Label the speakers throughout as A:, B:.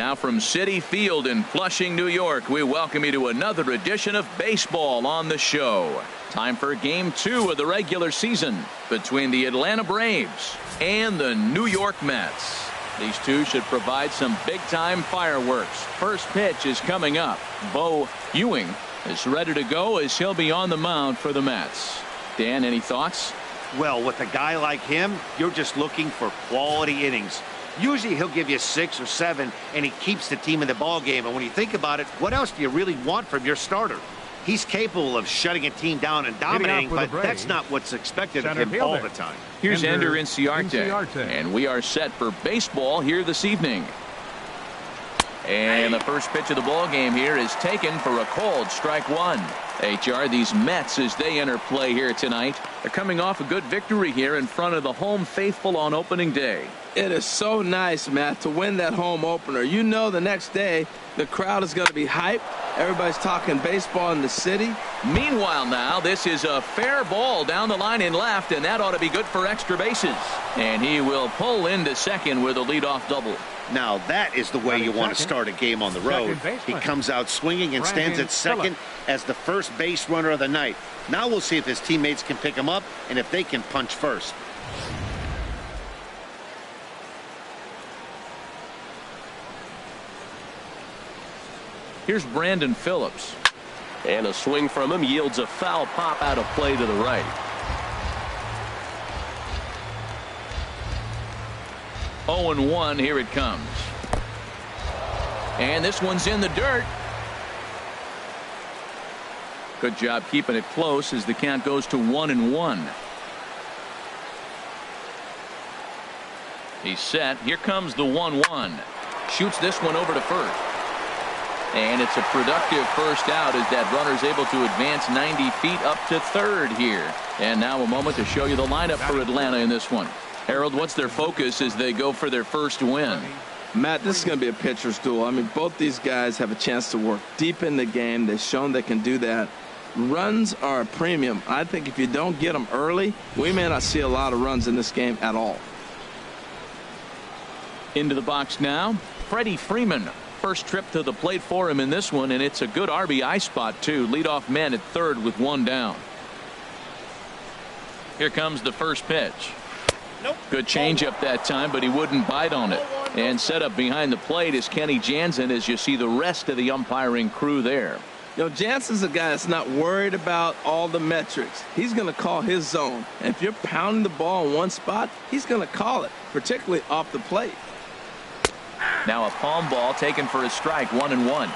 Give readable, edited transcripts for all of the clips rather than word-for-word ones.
A: Now from Citi Field in Flushing, New York, we welcome you to another edition of baseball on the show. Time for Game 2 of the regular season between the Atlanta Braves and the New York Mets. These two should provide some big-time fireworks. First pitch is coming up. Bo Ewing is ready to go as he'll be on the mound for the Mets. Dan, any thoughts?
B: Well, with a guy like him, you're just looking for quality innings. Usually he'll give you 6 or 7, and he keeps the team in the ball game. And when you think about it, what else do you really want from your starter? He's capable of shutting a team down and dominating, but that's not what's expected of him all the time.
A: Here's Ender Inciarte, and we are set for baseball here this evening. And the first pitch of the ball game here is taken for a called strike one. HR, these Mets, as they enter play here tonight, are coming off a good victory here in front of the home faithful on opening day.
C: It is so nice, Matt, to win that home opener. You know the next day the crowd is going to be hyped. Everybody's talking baseball in the city.
A: Meanwhile now, this is a fair ball down the line in left, and that ought to be good for extra bases. And he will pull into second with a leadoff double.
B: Now that is the way you want to start a game on the road. He comes out swinging and stands at second as the first base runner of the night. Now we'll see if his teammates can pick him up and if they can punch first.
A: Here's Brandon Phillips. And a swing from him yields a foul pop out of play to the right. 0-1, here it comes. And this one's in the dirt. Good job keeping it close as the count goes to 1-1. He's set. Here comes the 1-1. Shoots this one over to first. And it's a productive first out as that runner's able to advance 90 feet up to third here. And now a moment to show you the lineup for Atlanta in this one. Harold, what's their focus as they go for their first win?
C: Matt, this is going to be a pitcher's duel. I mean, both these guys have a chance to work deep in the game. They've shown they can do that. Runs are a premium. I think if you don't get them early, we may not see a lot of runs in this game at all.
A: Into the box now, Freddie Freeman. First trip to the plate for him in this one, and it's a good RBI spot too. Leadoff man at third with one down. Here comes the first pitch. Good changeup that time, but he wouldn't bite on it. And set up behind the plate is Kenny Jansen as you see the rest of the umpiring crew there.
C: You know, Jansen's a guy that's not worried about all the metrics. He's going to call his zone. And if you're pounding the ball in one spot, he's going to call it, particularly off the plate.
A: Now a palm ball taken for a strike, 1-1.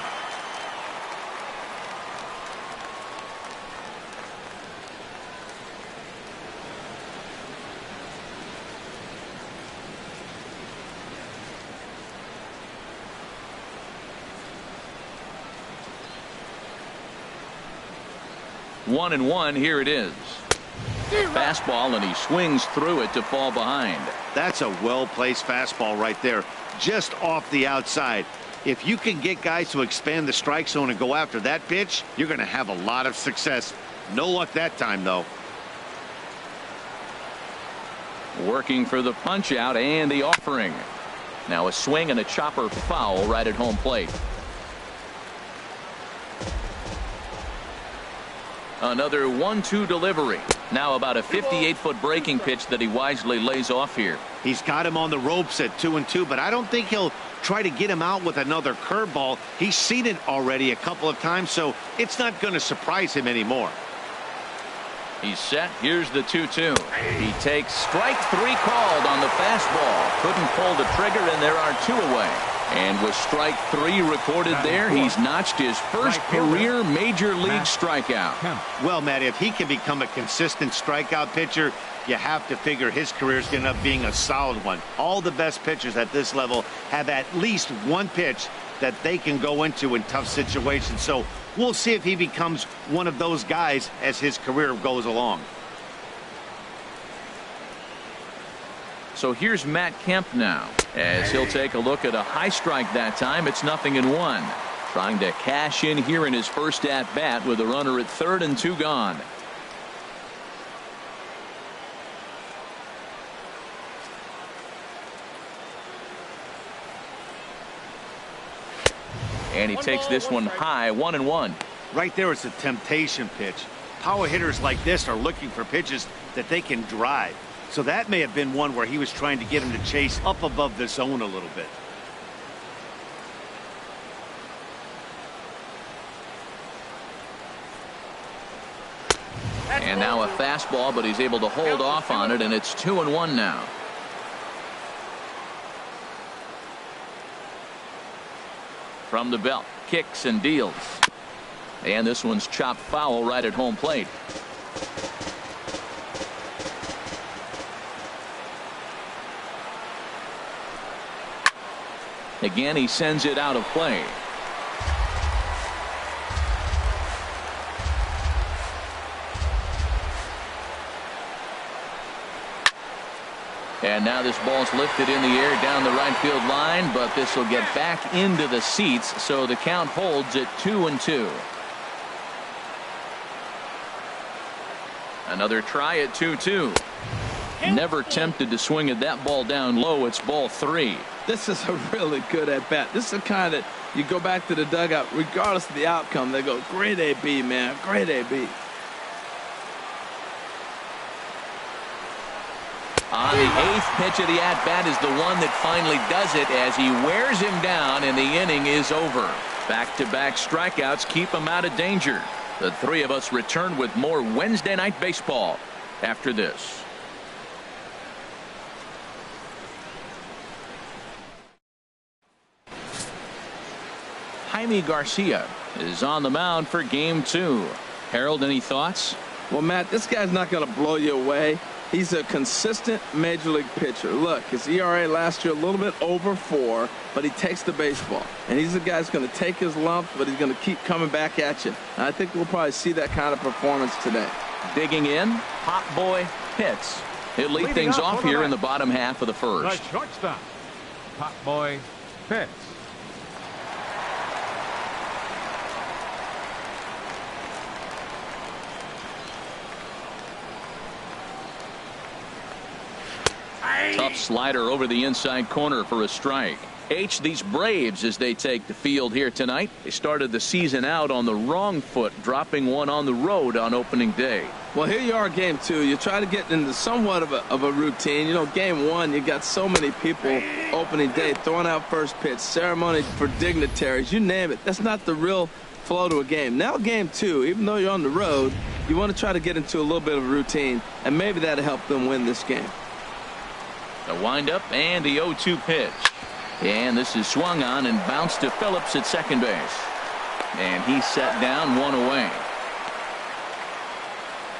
A: One and one, here it is. Fastball, and he swings through it to fall behind.
B: That's a well-placed fastball right there, just off the outside. If you can get guys to expand the strike zone and go after that pitch, you're going to have a lot of success. No luck that time, though.
A: Working for the punch out and the offering. Now a swing and a chopper foul right at home plate. Another 1-2 delivery. Now about a 58-foot breaking pitch that he wisely lays off here.
B: He's got him on the ropes at 2-2, but I don't think he'll try to get him out with another curveball. He's seen it already a couple of times, so it's not going to surprise him anymore.
A: He's set. Here's the 2-2. He takes strike three called on the fastball. Couldn't pull the trigger, and there are two away. And with strike three recorded there, he's notched his first career major league strikeout.
B: Well, Matt, if he can become a consistent strikeout pitcher, you have to figure his career is going to end up being a solid one. All the best pitchers at this level have at least one pitch that they can go into in tough situations. So we'll see if he becomes one of those guys as his career goes along.
A: So here's Matt Kemp now as he'll take a look at a high strike that time. It's 0-1. Trying to cash in here in his first at bat with a runner at third and two gone. And he takes this one high, 1-1.
B: Right there is a temptation pitch. Power hitters like this are looking for pitches that they can drive. So that may have been one where he was trying to get him to chase up above the zone a little bit.
A: And now a fastball, but he's able to hold off on it, and it's 2-1 now. From the belt, kicks and deals. And this one's chopped foul right at home plate. Again, he sends it out of play. And now this ball's lifted in the air down the right field line, but this will get back into the seats, so the count holds at 2-2. Another try at 2-2. Never tempted to swing at that ball down low. It's ball 3.
C: This is a really good at bat. This is the kind that you go back to the dugout, regardless of the outcome. They go, great AB, man, great AB.
A: On the 8th pitch of the at-bat is the one that finally does it as he wears him down, and the inning is over. Back-to-back strikeouts keep him out of danger. The three of us return with more Wednesday Night Baseball after this. Jaime Garcia is on the mound for Game 2. Harold, any thoughts?
C: Well, Matt, this guy's not going to blow you away. He's a consistent major league pitcher. Look, his ERA last year a little bit over 4, but he takes the baseball. And he's a guy that's going to take his lumps, but he's going to keep coming back at you. And I think we'll probably see that kind of performance today.
A: Digging in, Hot Boy Pitts. He'll lead things off here in the bottom half of the first.
D: The shortstop, Hot Boy Pitts.
A: Tough slider over the inside corner for a strike. H, these Braves, as they take the field here tonight, they started the season out on the wrong foot, dropping one on the road on opening day.
C: Well, here you are, Game 2. You try to get into somewhat of a routine. You know, Game 1, you got so many people opening day throwing out first pitch, ceremony for dignitaries, you name it. That's not the real flow to a game. Now Game 2, even though you're on the road, you want to try to get into a little bit of a routine, and maybe that'll help them win this game.
A: The windup and the 0-2 pitch. And this is swung on and bounced to Phillips at second base. And he's set down, one away.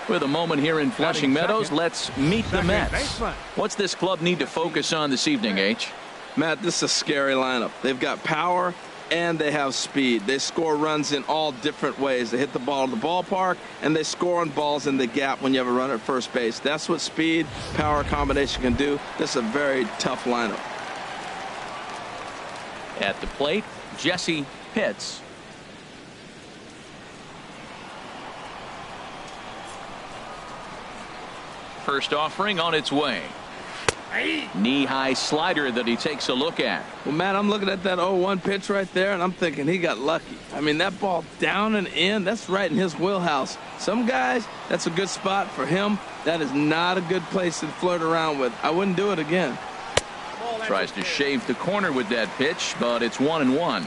A: With a moment here in Flushing Meadows, let's meet the Mets. What's this club need to focus on this evening, H?
C: Matt, this is a scary lineup. They've got power and they have speed. They score runs in all different ways. They hit the ball to the ballpark, and they score on balls in the gap when you have a runner at first base. That's what speed, power combination can do. This is a very tough lineup.
A: At the plate, Jesse Pitts. First offering on its way. Knee-high slider that he takes a look at.
C: Well, Matt, I'm looking at that 0-1 pitch right there, and I'm thinking he got lucky. I mean, that ball down and in, that's right in his wheelhouse. Some guys, that's a good spot. For him, that is not a good place to flirt around with. I wouldn't do it again.
A: Tries to shave the corner with that pitch, but it's 1-1.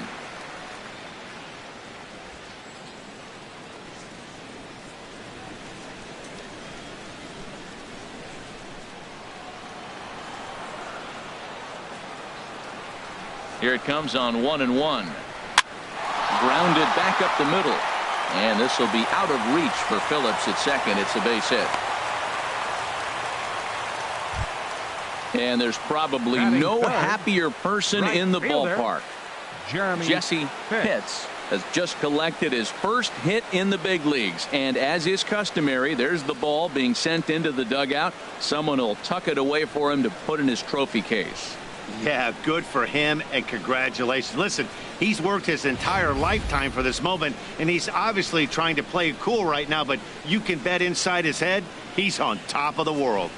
A: Here it comes on 1-1. Grounded back up the middle. And this will be out of reach for Phillips at second. It's a base hit. And there's probably no happier person in the ballpark. Jesse Pitts has just collected his first hit in the big leagues. And as is customary, there's the ball being sent into the dugout. Someone will tuck it away for him to put in his trophy case.
B: Yeah, good for him, and congratulations. Listen, he's worked his entire lifetime for this moment, and he's obviously trying to play it cool right now, but you can bet inside his head, he's on top of the world.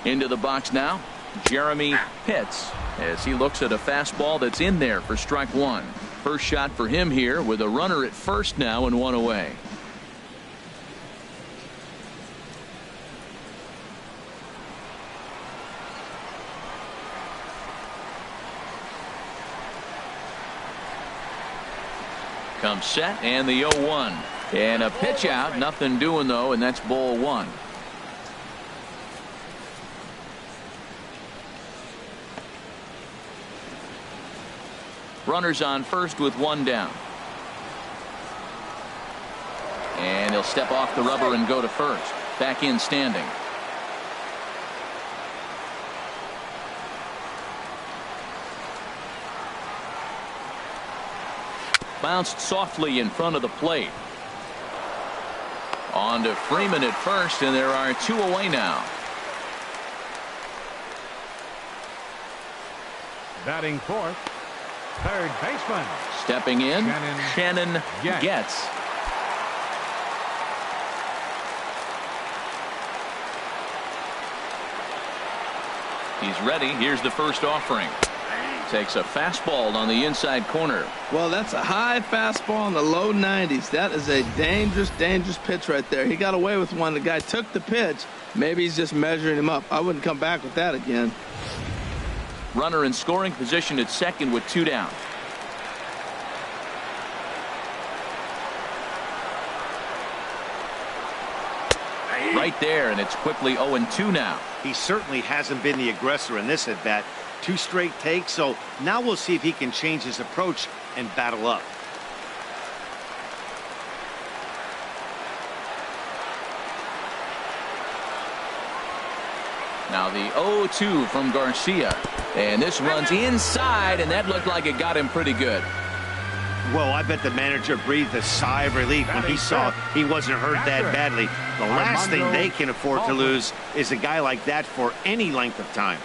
A: Into the box now, Jeremy Pitts, as he looks at a fastball that's in there for strike one. First shot for him here with a runner at first now and one away. Comes set and the 0-1 and a pitch out, nothing doing though, and that's ball one. Runners on first with one down. And he'll step off the rubber and go to first. Back in standing. Bounced softly in front of the plate. On to Freeman at first, and there are two away now.
D: Batting fourth, third baseman.
A: Stepping in, Shannon Getz. He's ready. Here's the first offering. Takes a fastball on the inside corner.
C: Well, that's a high fastball in the low 90s. That is a dangerous pitch right there. He got away with one. The guy took the pitch. Maybe he's just measuring him up. I wouldn't come back with that again.
A: Runner in scoring position at second with two down. Right there, and it's quickly 0-2 now.
B: He certainly hasn't been the aggressor in this at bat. Two straight takes, so now we'll see if he can change his approach and battle up.
A: Now the 0-2 from Garcia, and this runs inside, and that looked like it got him pretty good.
B: Well, I bet the manager breathed a sigh of relief when he saw he wasn't hurt that badly. The last thing they can afford to lose is a guy like that for any length of time.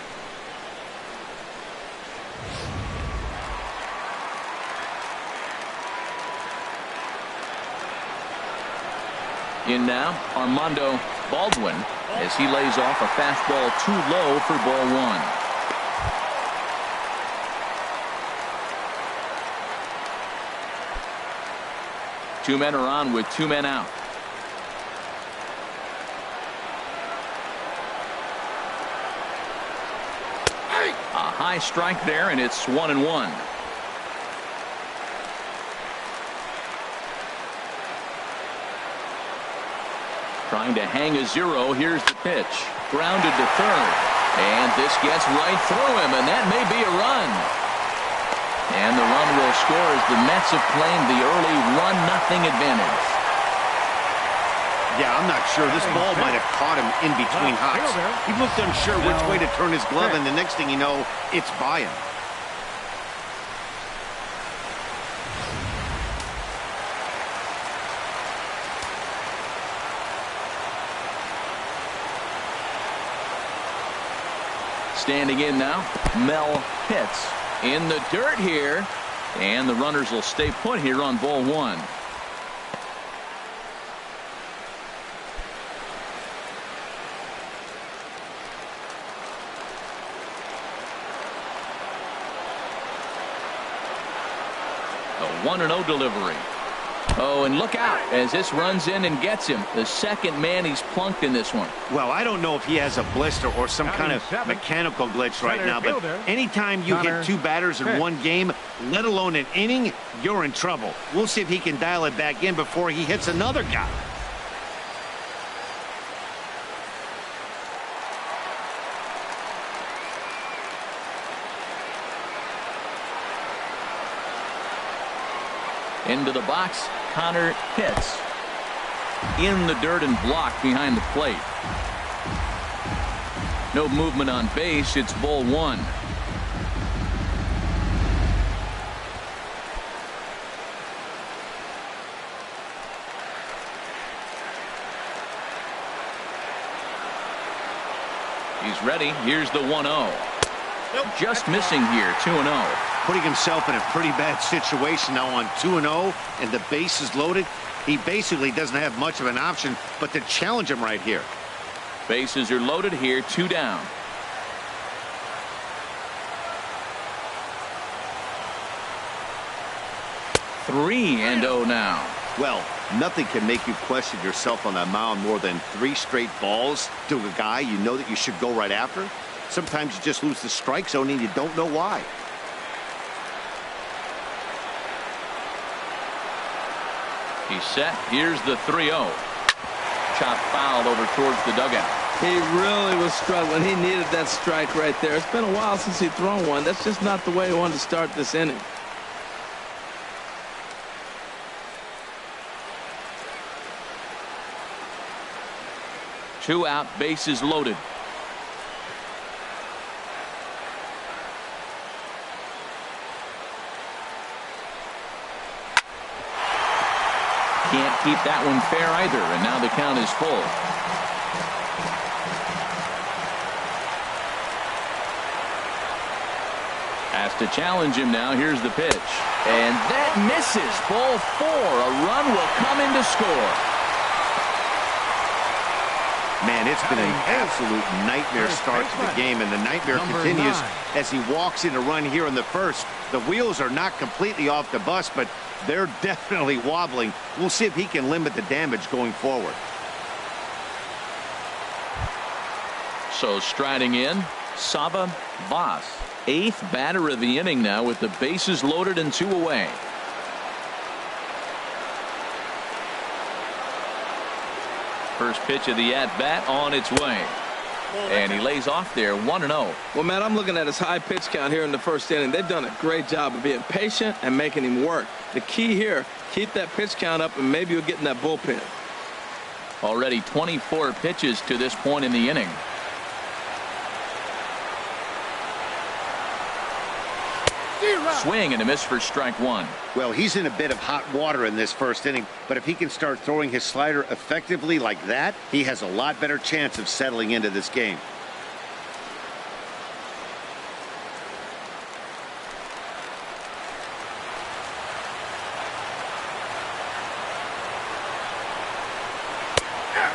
A: In now, Armando Baldwin, as he lays off a fastball too low for ball one. Two men are on with two men out. A high strike there, and it's 1-1. Trying to hang a zero. Here's the pitch. Grounded to third. And this gets right through him, and that may be a run. And the run will score as the Mets have claimed the early 1-0 advantage.
B: Yeah, I'm not sure. This ball might have caught him in between hops. He looked unsure which way to turn his glove, and the next thing you know, it's by him.
A: Standing in now, Mel Pitts in the dirt here, and the runners will stay put here on ball one. A 1-0 delivery. Oh, and look out as this runs in and gets him. The second man he's plunked in this one.
B: Well, I don't know if he has a blister or some kind of mechanical glitch right now, but anytime you hit two batters in one game, let alone an inning, you're in trouble. We'll see if he can dial it back in before he hits another guy.
A: Into the box, Connor Pitts. In the dirt and blocked behind the plate. No movement on base. It's ball one. He's ready. Here's the 1-0. Just missing here, 2-0.
B: Putting himself in a pretty bad situation now on 2-0, and the base is loaded. He basically doesn't have much of an option but to challenge him right here.
A: Bases are loaded here, 2 down. Three and 0 now.
B: Well, nothing can make you question yourself on that mound more than 3 straight balls to a guy you know that you should go right after. Sometimes you just lose the strike zone and you don't know why.
A: He's set. Here's the 3-0. Chop foul over towards the dugout.
C: He really was struggling. He needed that strike right there. It's been a while since he'd thrown one. That's just not the way he wanted to start this inning.
A: Two out, bases loaded. Can't keep that one fair either, and now the count is full. Has to challenge him now. Here's the pitch. And that misses. Ball 4. A run will come in to score.
B: Man, it's been an absolute nightmare start to the game, and the nightmare continues as he walks in a run here in the first. The wheels are not completely off the bus, but they're definitely wobbling. We'll see if he can limit the damage going forward.
A: So striding in, Sava Voss, 8th batter of the inning now with the bases loaded and 2 away. First pitch of the at-bat on its way. And he lays off there, 1-0.
C: Well, Matt, I'm looking at his high pitch count here in the first inning. They've done a great job of being patient and making him work. The key here, keep that pitch count up, and maybe you'll get in that bullpen.
A: Already 24 pitches to this point in the inning. Swing and a miss for strike 1.
B: Well, he's in a bit of hot water in this first inning, but if he can start throwing his slider effectively like that, he has a lot better chance of settling into this game.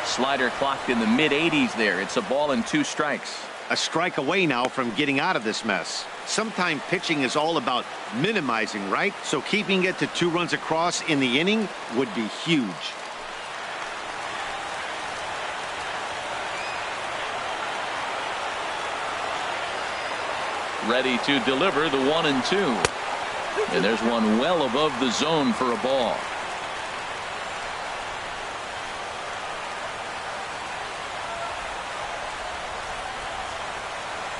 A: Slider clocked in the mid-80s there. It's a ball and 2 strikes.
B: A strike away now from getting out of this mess. Sometimes pitching is all about minimizing, right? So keeping it to 2 runs across in the inning would be huge.
A: Ready to deliver the 1-2. And there's one well above the zone for a ball.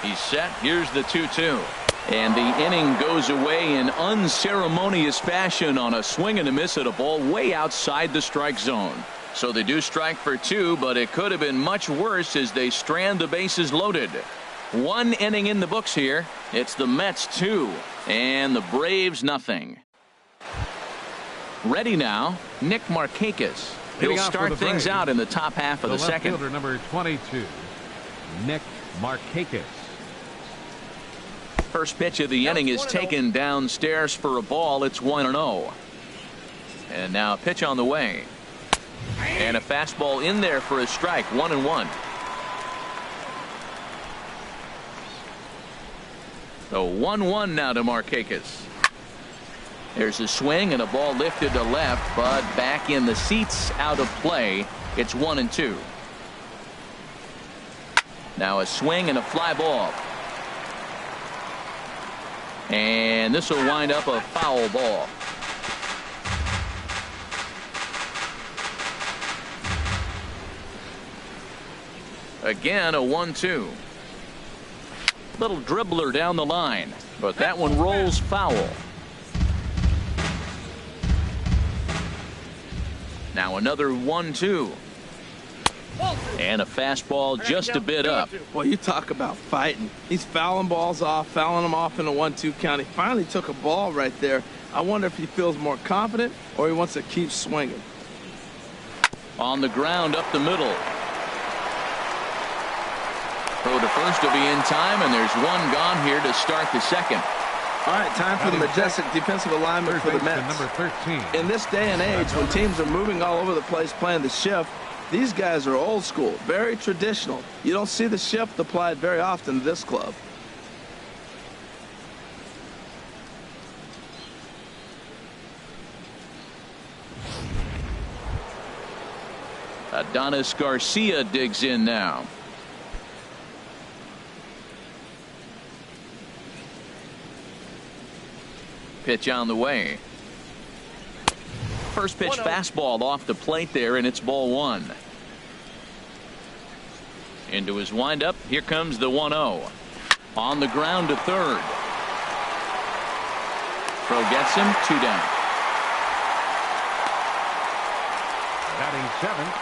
A: He's set. Here's the 2-2. And the inning goes away in unceremonious fashion on a swing and a miss at a ball way outside the strike zone. So they do strike for 2, but it could have been much worse as they strand the bases loaded. 1 inning in the books here. It's the Mets 2 and the Braves nothing. Ready now, Nick Markakis. He'll start things out in the top half of the second.
D: Fielder number 22, Nick Markakis.
A: First pitch of the inning is taken downstairs for a ball. It's 1-0. And now a pitch on the way. And a fastball in there for a strike. 1-1. So 1-1 now to Markakis. There's a swing and a ball lifted to left, but back in the seats, out of play. It's 1-2. Now a swing and a fly ball. And this will wind up a foul ball. Again, a 1-2. Little dribbler down the line, but that one rolls foul. Now another 1-2. And a fastball just a bit up.
C: Well, you talk about fighting. He's fouling balls off, fouling them off in a 1-2 count. He finally took a ball right there. I wonder if he feels more confident or he wants to keep swinging.
A: On the ground up the middle. Throw to first will be in time, and there's one gone here to start the second.
C: All right, time for the majestic defensive alignment for the Mets.
D: Number 13.
C: In this day and age, when teams are moving all over the place playing the shift, These guys are old school, very traditional. You don't see the shift applied very often to this club.
A: Adonis Garcia digs in now. Pitch on the way. First pitch fastball off the plate there, and it's ball one. Into his windup. Here comes the 1-0. On the ground to third. Throw gets him. 2 down.
D: Batting seventh,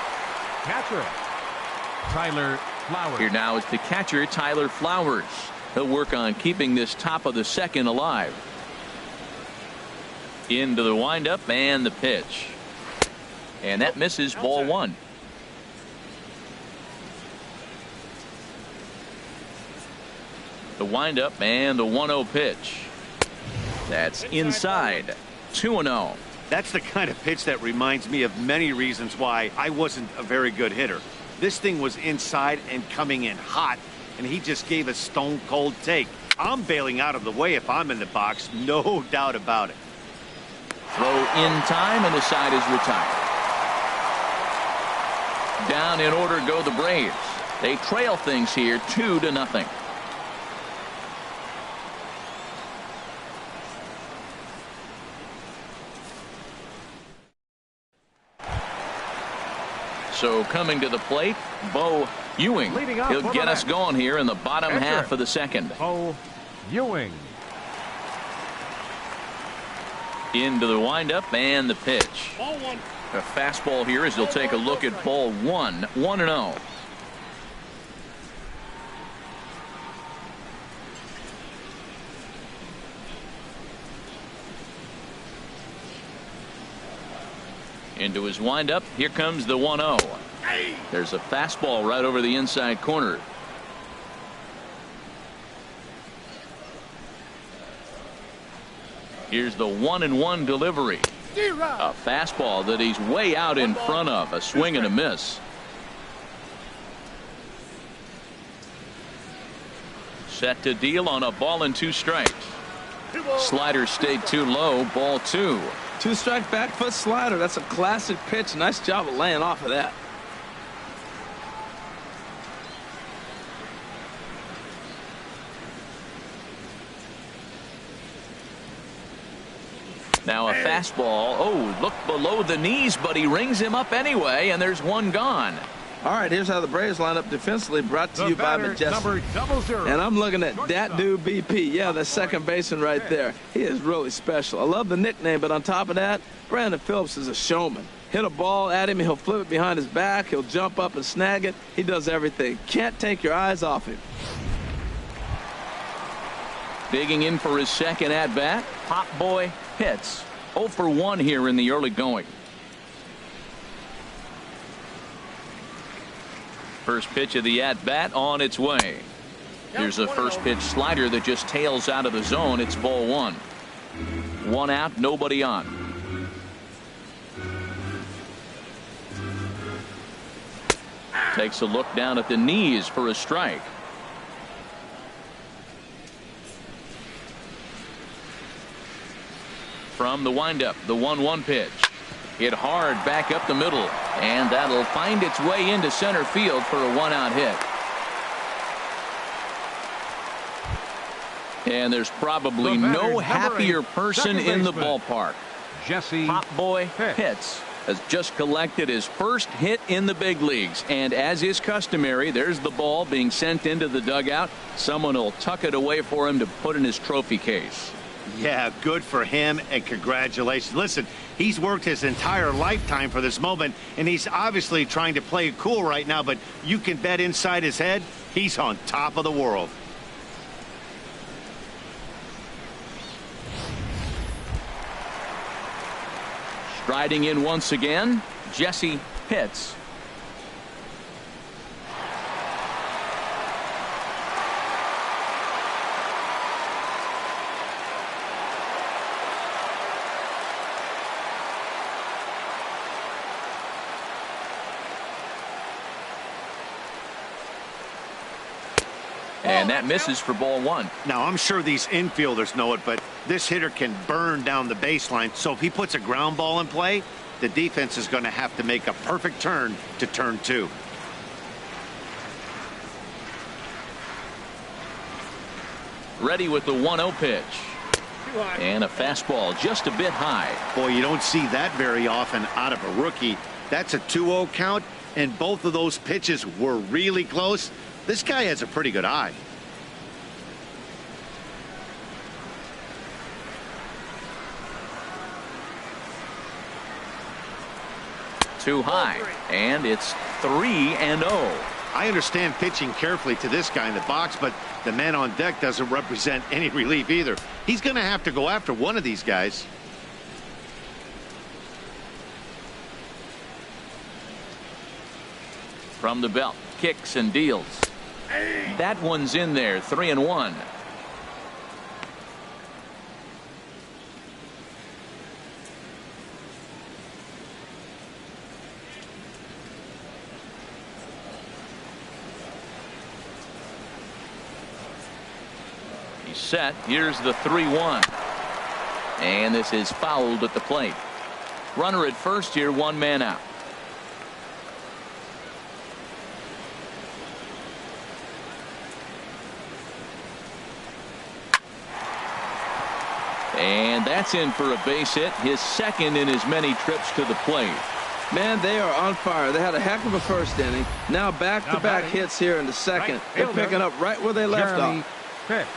D: catcher Tyler Flowers.
A: Here now is the catcher, Tyler Flowers. He'll work on keeping this top of the second alive. Into the windup and the pitch. And that misses, ball one. The windup and the 1-0 pitch. That's inside. 2-0.
B: That's the kind of pitch that reminds me of many reasons why I wasn't a very good hitter. This thing was inside and coming in hot, and he just gave a stone cold take. I'm bailing out of the way if I'm in the box, no doubt about it.
A: Throw in time, and the side is retired. Down in order go the Braves. They trail things here 2-0. So coming to the plate, Bo Ewing. He'll get us going here in the bottom half of the second.
D: Bo Ewing.
A: Into the windup and the pitch.
B: Ball one.
A: A fastball here as he'll take a look at ball one. 1-0. Into his windup. Here comes the 1-0. There's a fastball right over the inside corner. Here's the 1-1 delivery. A fastball that he's way out in front of. A swing and a miss. Set to deal on a ball and 2 strikes. Slider stayed too low. Ball 2.
C: 2-strike back foot slider. That's a classic pitch. Nice job of laying off of that.
A: Now a fastball. Oh, look below the knees, but he rings him up anyway, and there's one gone.
C: All right, here's how the Braves line up defensively, brought to you by Majestic. And I'm looking at that dude BP. Yeah, the second baseman right there. He is really special. I love the nickname, but on top of that, Brandon Phillips is a showman. Hit a ball at him, he'll flip it behind his back, he'll jump up and snag it. He does everything. Can't take your eyes off him.
A: Digging in for his second at-bat, Pop Boy hits. 0 for 1 here in the early going. First pitch of the at-bat on its way. Here's a first pitch slider that just tails out of the zone. It's ball 1. 1 out, nobody on. Takes a look down at the knees for a strike. From the windup, the 1-1 pitch. Hit hard back up the middle, and that'll find its way into center field for a 1-out hit. And there's probably no happier person in the ballpark.
D: Jesse
A: Pop Boy Pitts has just collected his first hit in the big leagues, and as is customary, there's the ball being sent into the dugout. Someone will tuck it away for him to put in his trophy case.
B: Yeah, good for him, and congratulations. Listen, he's worked his entire lifetime for this moment, and he's obviously trying to play it cool right now, but you can bet inside his head, he's on top of the world.
A: Striding in once again, Jesse Pitts. And that misses for ball one.
B: Now, I'm sure these infielders know it, but this hitter can burn down the baseline. So if he puts a ground ball in play, the defense is going to have to make a perfect turn to turn two.
A: Ready with the 1-0 pitch. And a fastball just a bit high.
B: Boy, you don't see that very often out of a rookie. That's a 2-0 count, and both of those pitches were really close. This guy has a pretty good eye.
A: Too high, and it's 3-0.
B: I understand pitching carefully to this guy in the box, but the man on deck doesn't represent any relief either. He's going to have to go after one of these guys.
A: From the belt, kicks and deals. That one's in there, 3-1. He's set. Here's the 3-1. And this is fouled at the plate. Runner at first here, one man out. And that's in for a base hit, his second in as many trips to the plate.
C: Man, they are on fire. They had a heck of a first inning. Now back-to-back hits here in the second. They're picking up right where they left off.
D: Pitch.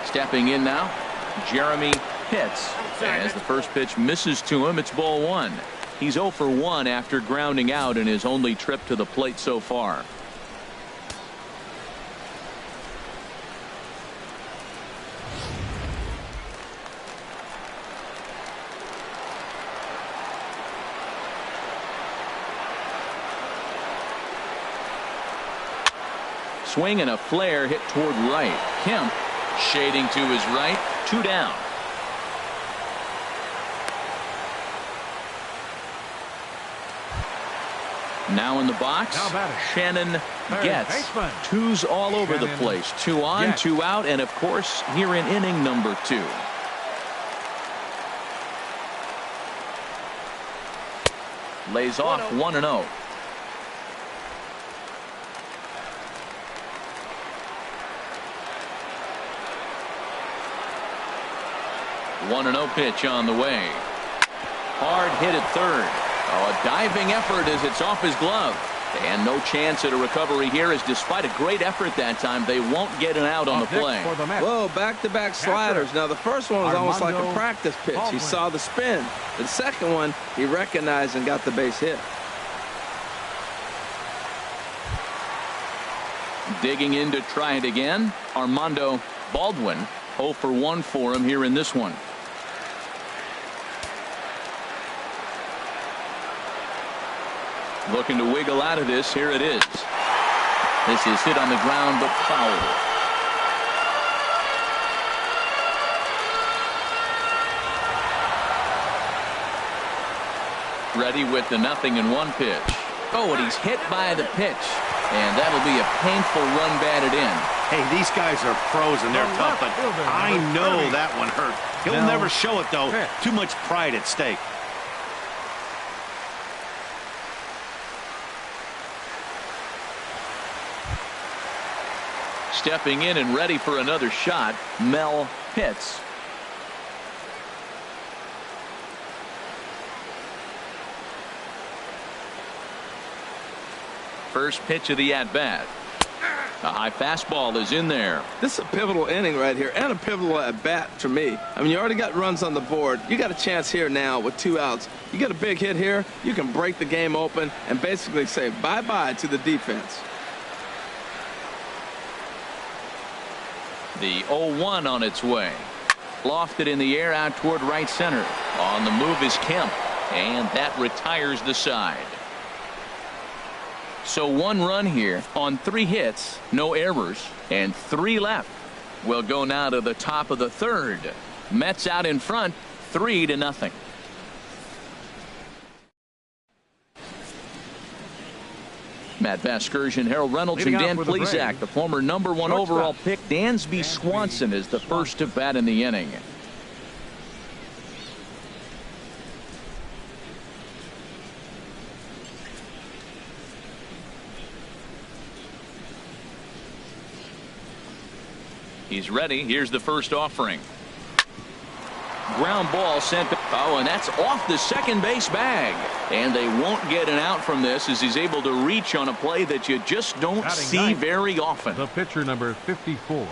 A: Stepping in now, Jeremy hits. As the first pitch misses to him, it's ball one. He's 0 for 1 after grounding out in his only trip to the plate so far. Swing and a flare hit toward right. Kemp shading to his right, 2 down. Now in the box, Shannon gets. Twos all over the place. 2 on, 2 out, and of course here in inning number 2. Lays off 1-0. One and 0 pitch on the way. Hard hit at third. Oh, a diving effort as it's off his glove. And no chance at a recovery here, as despite a great effort that time, they won't get an out on the play.
C: Whoa, back-to-back sliders. Now, the first one was almost like a practice pitch. He saw the spin. The second one, he recognized and got the base hit.
A: Digging in to try it again, Armando Baldwin. 0 for 1 for him here in this one. Looking to wiggle out of this. Here it is. This is hit on the ground but foul. Ready with the 0-1 pitch. Oh, and he's hit by the pitch. And that'll be a painful run batted in.
B: Hey, these guys are pros and they're tough, but I know that one hurt. He'll never show it, though. Too much pride at stake.
A: Stepping in and ready for another shot, Mel Pitts. First pitch of the at-bat. A high fastball is in there.
C: This is a pivotal inning right here, and a pivotal at-bat for me. I mean, you already got runs on the board. You got a chance here now with 2 outs. You get a big hit here, you can break the game open and basically say bye-bye to the defense.
A: The 0-1 on its way. Lofted in the air out toward right center. On the move is Kemp, and that retires the side. So 1 run here on 3 hits, no errors, and 3 left. We'll go now to the top of the 3rd. Mets out in front, 3-0. Matt Vasgersian, Harold Reynolds, and Dan Plesac, the former #1 overall pick. Dansby Swanson is the first to bat in the inning. He's ready. Here's the first offering. Ground ball sent. Oh, and that's off the second base bag. And they won't get an out from this as he's able to reach on a play that you just don't see very often.
D: The pitcher, number 54,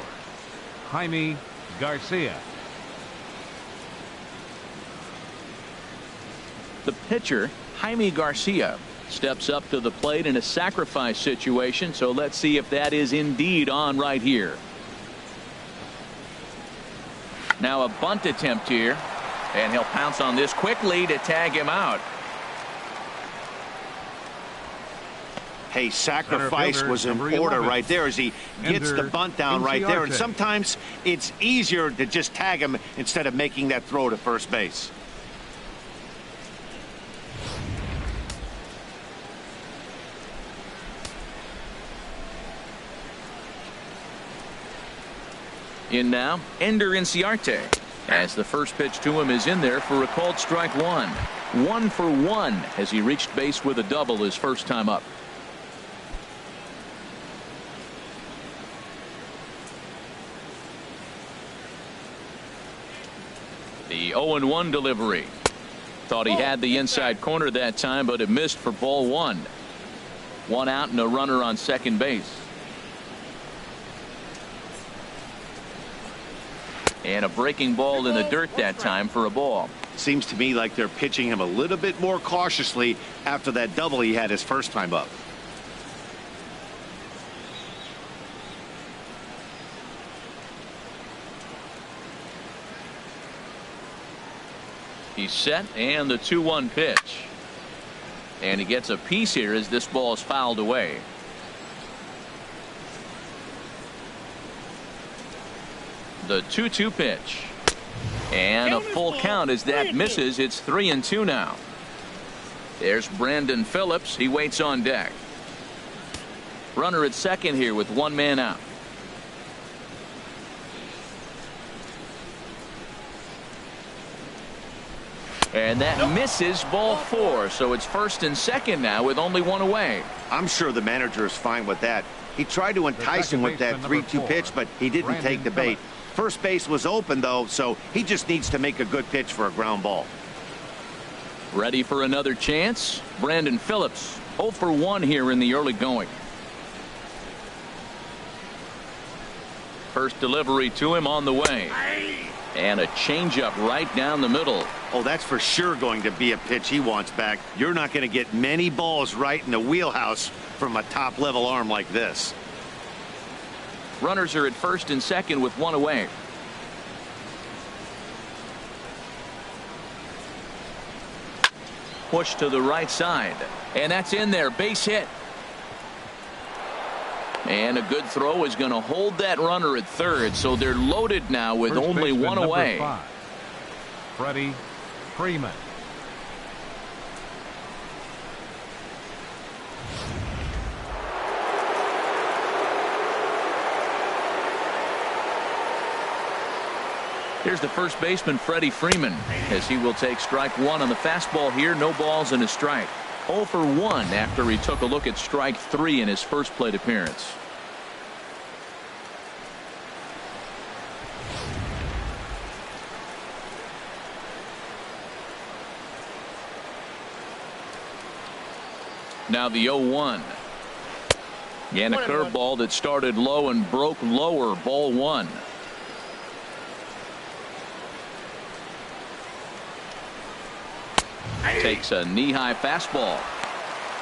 D: Jaime Garcia.
A: The pitcher, Jaime Garcia, steps up to the plate in a sacrifice situation. So let's see if that is indeed on right here. Now a bunt attempt here, and he'll pounce on this quickly to tag him out.
B: Hey, sacrifice was in order right there as he gets the bunt down right there. And sometimes it's easier to just tag him instead of making that throw to first base.
A: In now, Ender Inciarte, as the first pitch to him is in there for a called strike 1. 1 for 1 as he reached base with a double his first time up. The 0-1 delivery. Thought he had the inside corner that time, but it missed for ball 1. 1 out and a runner on second base. And a breaking ball in the dirt that time for a ball.
B: Seems to me like they're pitching him a little bit more cautiously after that double he had his first time up.
A: He's set, and the 2-1 pitch. And he gets a piece here as this ball is fouled away. The 2-2 pitch, and a full count as that misses. It's 3-2 now. There's Brandon Phillips. He waits on deck. Runner at second here with 1 man out. And that misses ball 4. So it's first and second now with only 1 away.
B: I'm sure the manager is fine with that. He tried to entice him with that 3-2 pitch, but he didn't take the bait. First base was open, though, so he just needs to make a good pitch for a ground ball.
A: Ready for another chance? Brandon Phillips, 0 for 1 here in the early going. First delivery to him on the way. And a changeup right down the middle.
B: Oh, that's for sure going to be a pitch he wants back. You're not going to get many balls right in the wheelhouse from a top-level arm like this.
A: Runners are at first and second with 1 away. Push to the right side, and that's in there. Base hit. And a good throw is going to hold that runner at third, so they're loaded now with only 1 away.
D: 5, Freddie Freeman.
A: Here's the first baseman, Freddie Freeman, as he will take strike 1 on the fastball here. No balls and a strike. 0 for 1 after he took a look at strike 3 in his first plate appearance. Now the 0-1. And a curveball that started low and broke lower. Ball 1. Takes a knee-high fastball.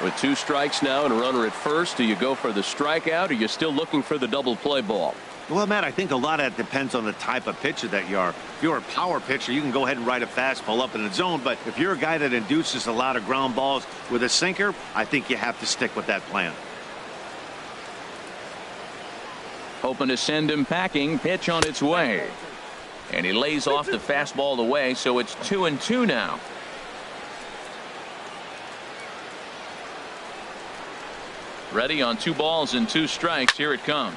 A: With 2 strikes now and a runner at first, do you go for the strikeout or are you still looking for the double play ball?
B: Well, Matt, I think a lot of that depends on the type of pitcher that you are. If you're a power pitcher, you can go ahead and ride a fastball up in the zone. But if you're a guy that induces a lot of ground balls with a sinker, I think you have to stick with that plan.
A: Hoping to send him packing. Pitch on its way. And he lays off the fastball away, so it's 2-2 now. Ready on 2 balls and 2 strikes. Here it comes.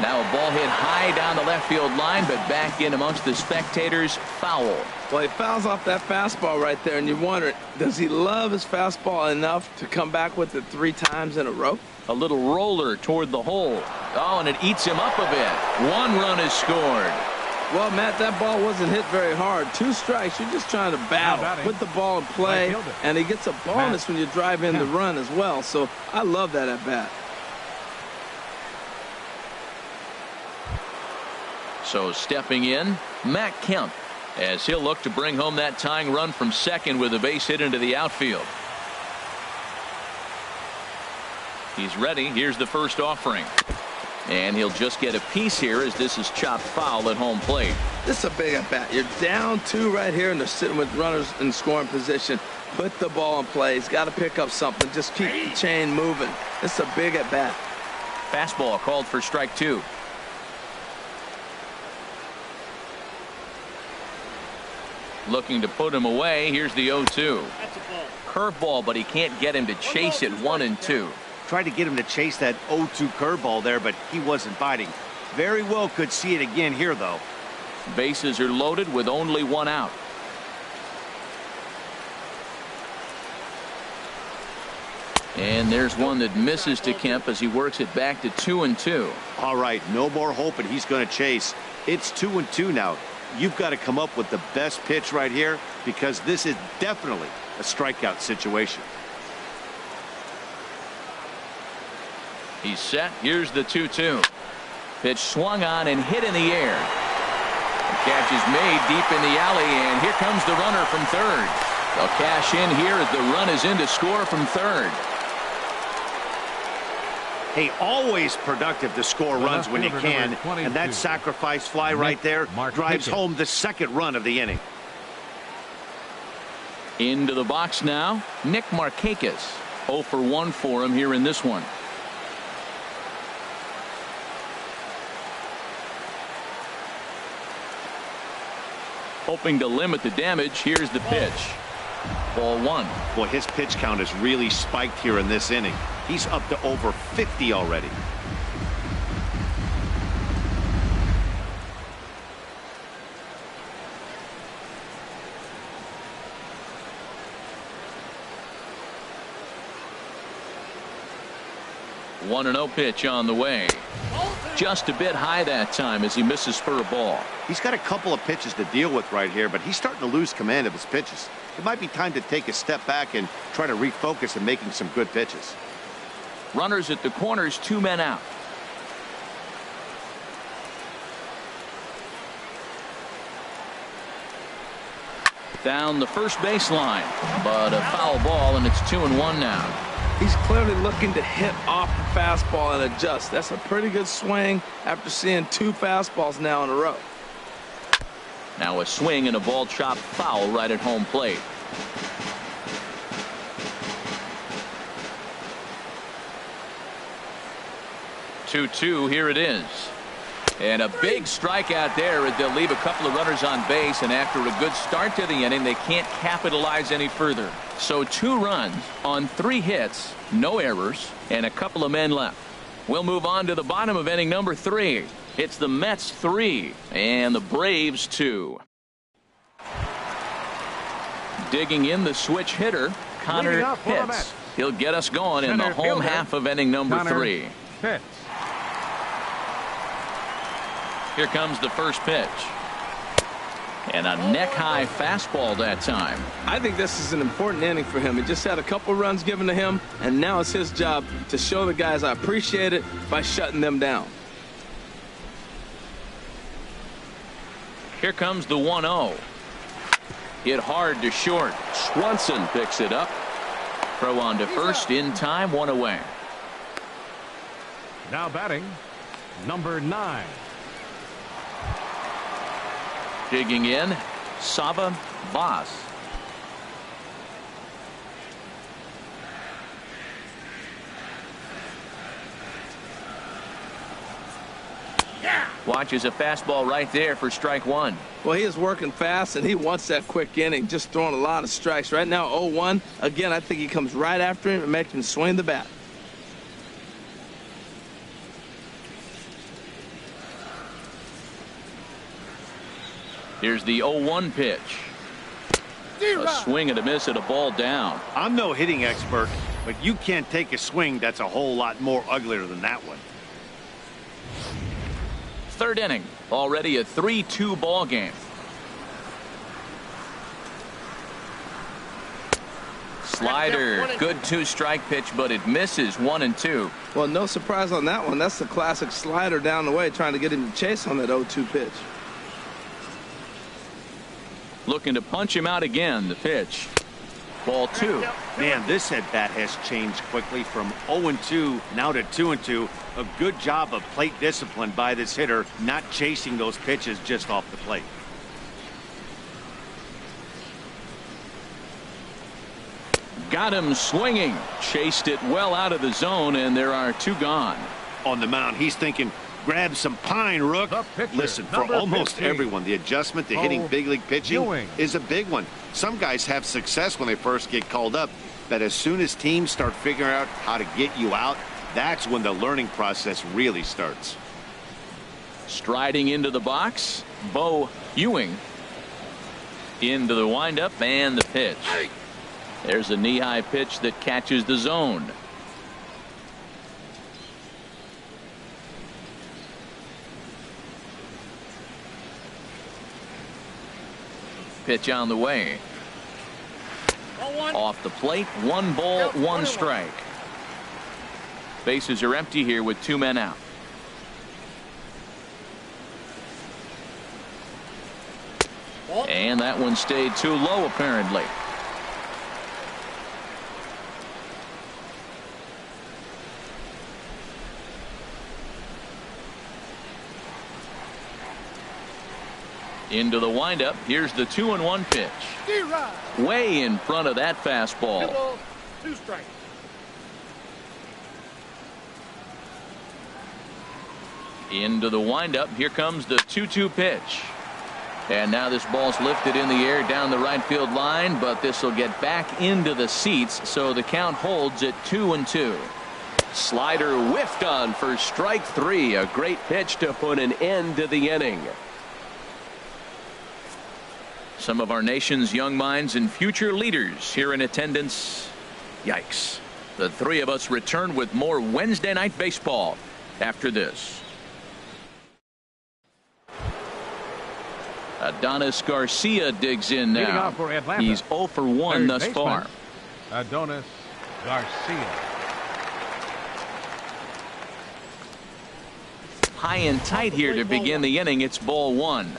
A: Now a ball hit high down the left field line, but back in amongst the spectators. Foul.
C: Well, he fouls off that fastball right there, and you wonder, does he love his fastball enough to come back with it 3 times in a row?
A: A little roller toward the hole. Oh, and it eats him up a bit. 1 run is scored.
C: Well, Matt, that ball wasn't hit very hard. 2 strikes. You're just trying to battle, put the ball in play, and he gets a bonus when you drive in the run as well. So I love that at bat.
A: So stepping in, Matt Kemp, as he'll look to bring home that tying run from second with a base hit into the outfield. He's ready. Here's the first offering. And he'll just get a piece here as this is chopped foul at home plate.
C: This is a big at bat. You're down 2 right here, and they're sitting with runners in scoring position. Put the ball in play. He's got to pick up something. Just keep the chain moving. This is a big at bat.
A: Fastball called for strike 2. Looking to put him away. Here's the 0-2. Curveball, but he can't get him to chase it. 1-2.
B: Tried to get him to chase that 0-2 curveball there, but he wasn't biting. Very well could see it again here, though.
A: Bases are loaded with only 1 out. And there's one that misses to Kemp as he works it back to 2-2.
B: All right, no more hoping he's going to chase. It's 2-2 now. You've got to come up with the best pitch right here because this is definitely a strikeout situation.
A: He's set. Here's the 2-2. Pitch swung on and hit in the air. The catch is made deep in the alley, and here comes the runner from third. They'll cash in here as the run is in to score from third.
B: Hey, always productive to score runs when you can, and that sacrifice fly right there drives home the second run of the inning.
A: Into the box now, Nick Markakis. 0 for 1 for him here in this one. Hoping to limit the damage. Here's the pitch. Ball 1.
B: Boy, his pitch count has really spiked here in this inning. He's up to over 50 already.
A: One 1-0 pitch on the way. Just a bit high that time as he misses for a ball.
B: He's got a couple of pitches to deal with right here, but he's starting to lose command of his pitches. It might be time to take a step back and try to refocus on making some good pitches.
A: Runners at the corners, 2 men out. Down the first baseline, but a foul ball, and it's 2-1 now.
C: He's clearly looking to hit off the fastball and adjust. That's a pretty good swing after seeing 2 fastballs now in a row.
A: Now a swing and a ball chopped foul right at home plate. Two-2, here it is. And a big strikeout there as they'll leave a couple of runners on base, and after a good start to the inning, they can't capitalize any further. So 2 runs on 3 hits, no errors, and a couple of men left. We'll move on to the bottom of inning number 3. It's the Mets 3 and the Braves 2. Digging in the switch hitter, Connor Pitts. He'll get us going in the home half of inning number 3.
D: Pitts.
A: Here comes the first pitch. And a neck-high fastball that time.
C: I think this is an important inning for him. He just had a couple runs given to him, and now it's his job to show the guys I appreciate it by shutting them down.
A: Here comes the 1-0. Hit hard to short. Swanson picks it up. Throw on to first in time, one away.
D: Now batting, number 9.
A: Digging in, Sava Boss. Watches a fastball right there for strike one.
C: Well, he is working fast, and he wants that quick inning, just throwing a lot of strikes. Right now, 0-1. Again, I think he comes right after him and makes him swing the bat.
A: Here's the 0-1 pitch. A swing and a miss at a ball down.
B: I'm no hitting expert, but you can't take a swing that's a whole lot more uglier than that one.
A: Third inning, already a 3-2 ball game. Slider, good 2-strike pitch, but it misses 1-2.
C: Well, no surprise on that one. That's the classic slider down the way, trying to get him to chase on that 0-2 pitch.
A: Looking to punch him out again. The pitch. Ball 2.
B: Man, this at bat has changed quickly from 0-2 now to 2-2. A good job of plate discipline by this hitter, not chasing those pitches just off the plate.
A: Got him swinging. Chased it well out of the zone, and there are 2 gone.
B: On the mound, he's thinking, grab some pine, Rook. Listen, for almost
D: 15.
B: everyone, the adjustment to hitting big league pitching
D: Ewing.
B: is a big one. Some guys have success when they first get called up, but as soon as teams start figuring out how to get you out, that's when the learning process really starts.
A: Striding into the box, Bo Ewing. Into the windup and the pitch. There's a knee-high pitch that catches the zone. Pitch on the way. Off the plate, 1 ball, 1 strike. Bases are empty here with 2 men out. And that one stayed too low, apparently. Into the windup. Here's the 2-1 pitch. Way in front of that fastball.
E: 2 strikes.
A: Into the windup. Here comes the 2-2 pitch. And now this ball's lifted in the air down the right field line, but this will get back into the seats, so the count holds at 2-2. Slider whiffed on for strike 3. A great pitch to put an end to the inning. Some of our nation's young minds and future leaders here in attendance. Yikes. The 3 of us return with more Wednesday Night Baseball after this. Adonis Garcia digs in
D: Leading
A: now.
D: off for Atlanta,
A: He's 0 for 1 thus
D: baseman,
A: far.
D: Adonis Garcia.
A: High and tight here to begin the inning. It's ball 1.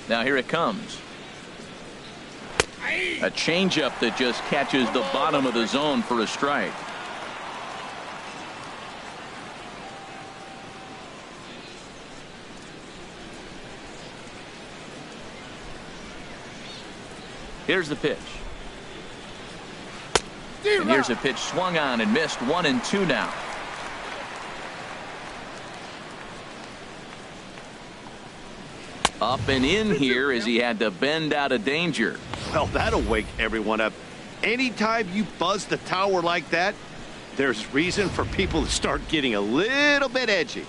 A: Now here it comes. A changeup that just catches the bottom of the zone for a strike. Here's the pitch. And here's a pitch swung on and missed. 1-2 now. Up and in here as he had to bend out of danger.
B: Well, that'll wake everyone up. Anytime you buzz the tower like that, there's reason for people to start getting a little bit edgy.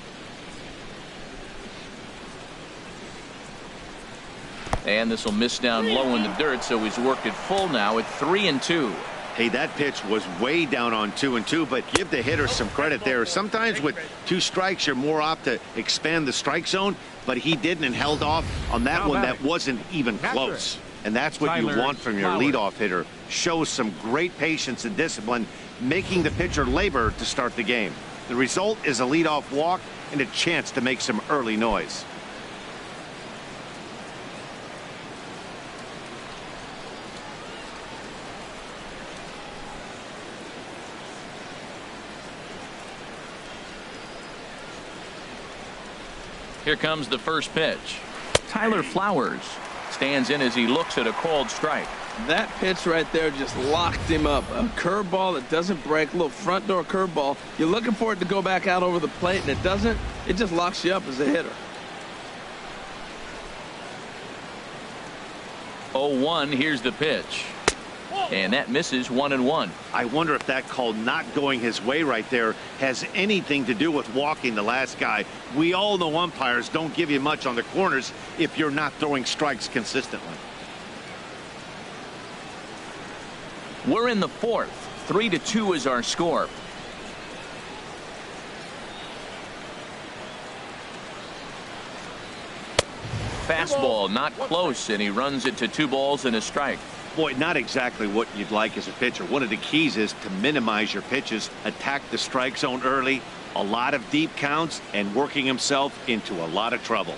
A: And this will miss down low in the dirt, so he's worked it full now at 3-2.
B: Hey, that pitch was way down on 2-2, but give the hitter some credit there. Sometimes with 2 strikes, you're more apt to expand the strike zone, but he didn't and held off on that one that wasn't even close. And that's what you want from your leadoff hitter. Shows some great patience and discipline, making the pitcher labor to start the game. The result is a leadoff walk and a chance to make some early noise.
A: Here comes the first pitch. Tyler Flowers stands in as he looks at a called strike.
C: That pitch right there just locked him up. A curveball that doesn't break, a little front door curveball. You're looking for it to go back out over the plate, and it doesn't. It just locks you up as a hitter.
A: 0-1, here's the pitch. And that misses 1-1.
B: I wonder if that call not going his way right there has anything to do with walking the last guy. We all know umpires don't give you much on the corners if you're not throwing strikes consistently.
A: We're in the fourth. 3-2 is our score. Fastball not close, and he runs it to 2 balls and a strike.
B: Boy, not exactly what you'd like as a pitcher. One of the keys is to minimize your pitches, attack the strike zone early, a lot of deep counts, and working himself into a lot of trouble.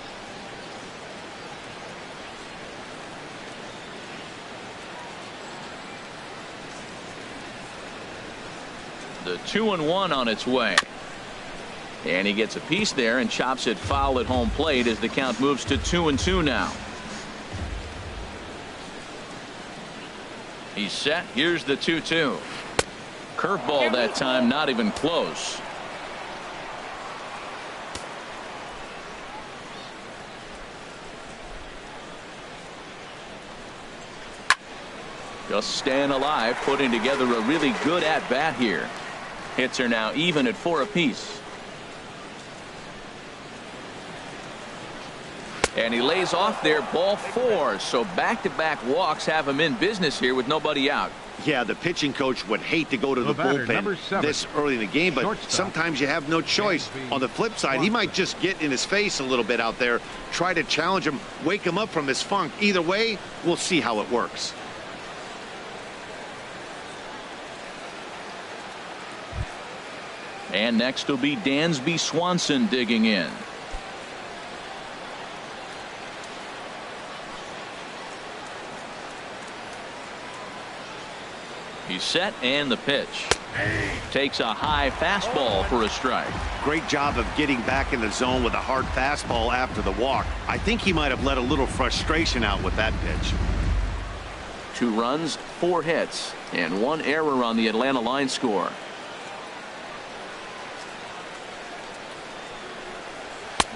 A: The 2-1 on its way. And he gets a piece there and chops it foul at home plate as the count moves to 2-2 now. He's set. Here's the 2-2. Curveball that time, not even close. Just staying alive, putting together a really good at-bat here. Hits are now even at 4 apiece. And he lays off there, ball 4. So back-to-back walks have him in business here with nobody out.
B: Yeah, the pitching coach would hate to go to the bullpen this early in the game, but sometimes you have no choice. On the flip side, he might just get in his face a little bit out there, try to challenge him, wake him up from his funk. Either way, we'll see how it works.
A: And next will be Dansby Swanson digging in. He's set, and the pitch. Takes a high fastball for a strike.
B: Great job of getting back in the zone with a hard fastball after the walk. I think he might have let a little frustration out with that pitch.
A: 2 runs, 4 hits, and 1 error on the Atlanta line score.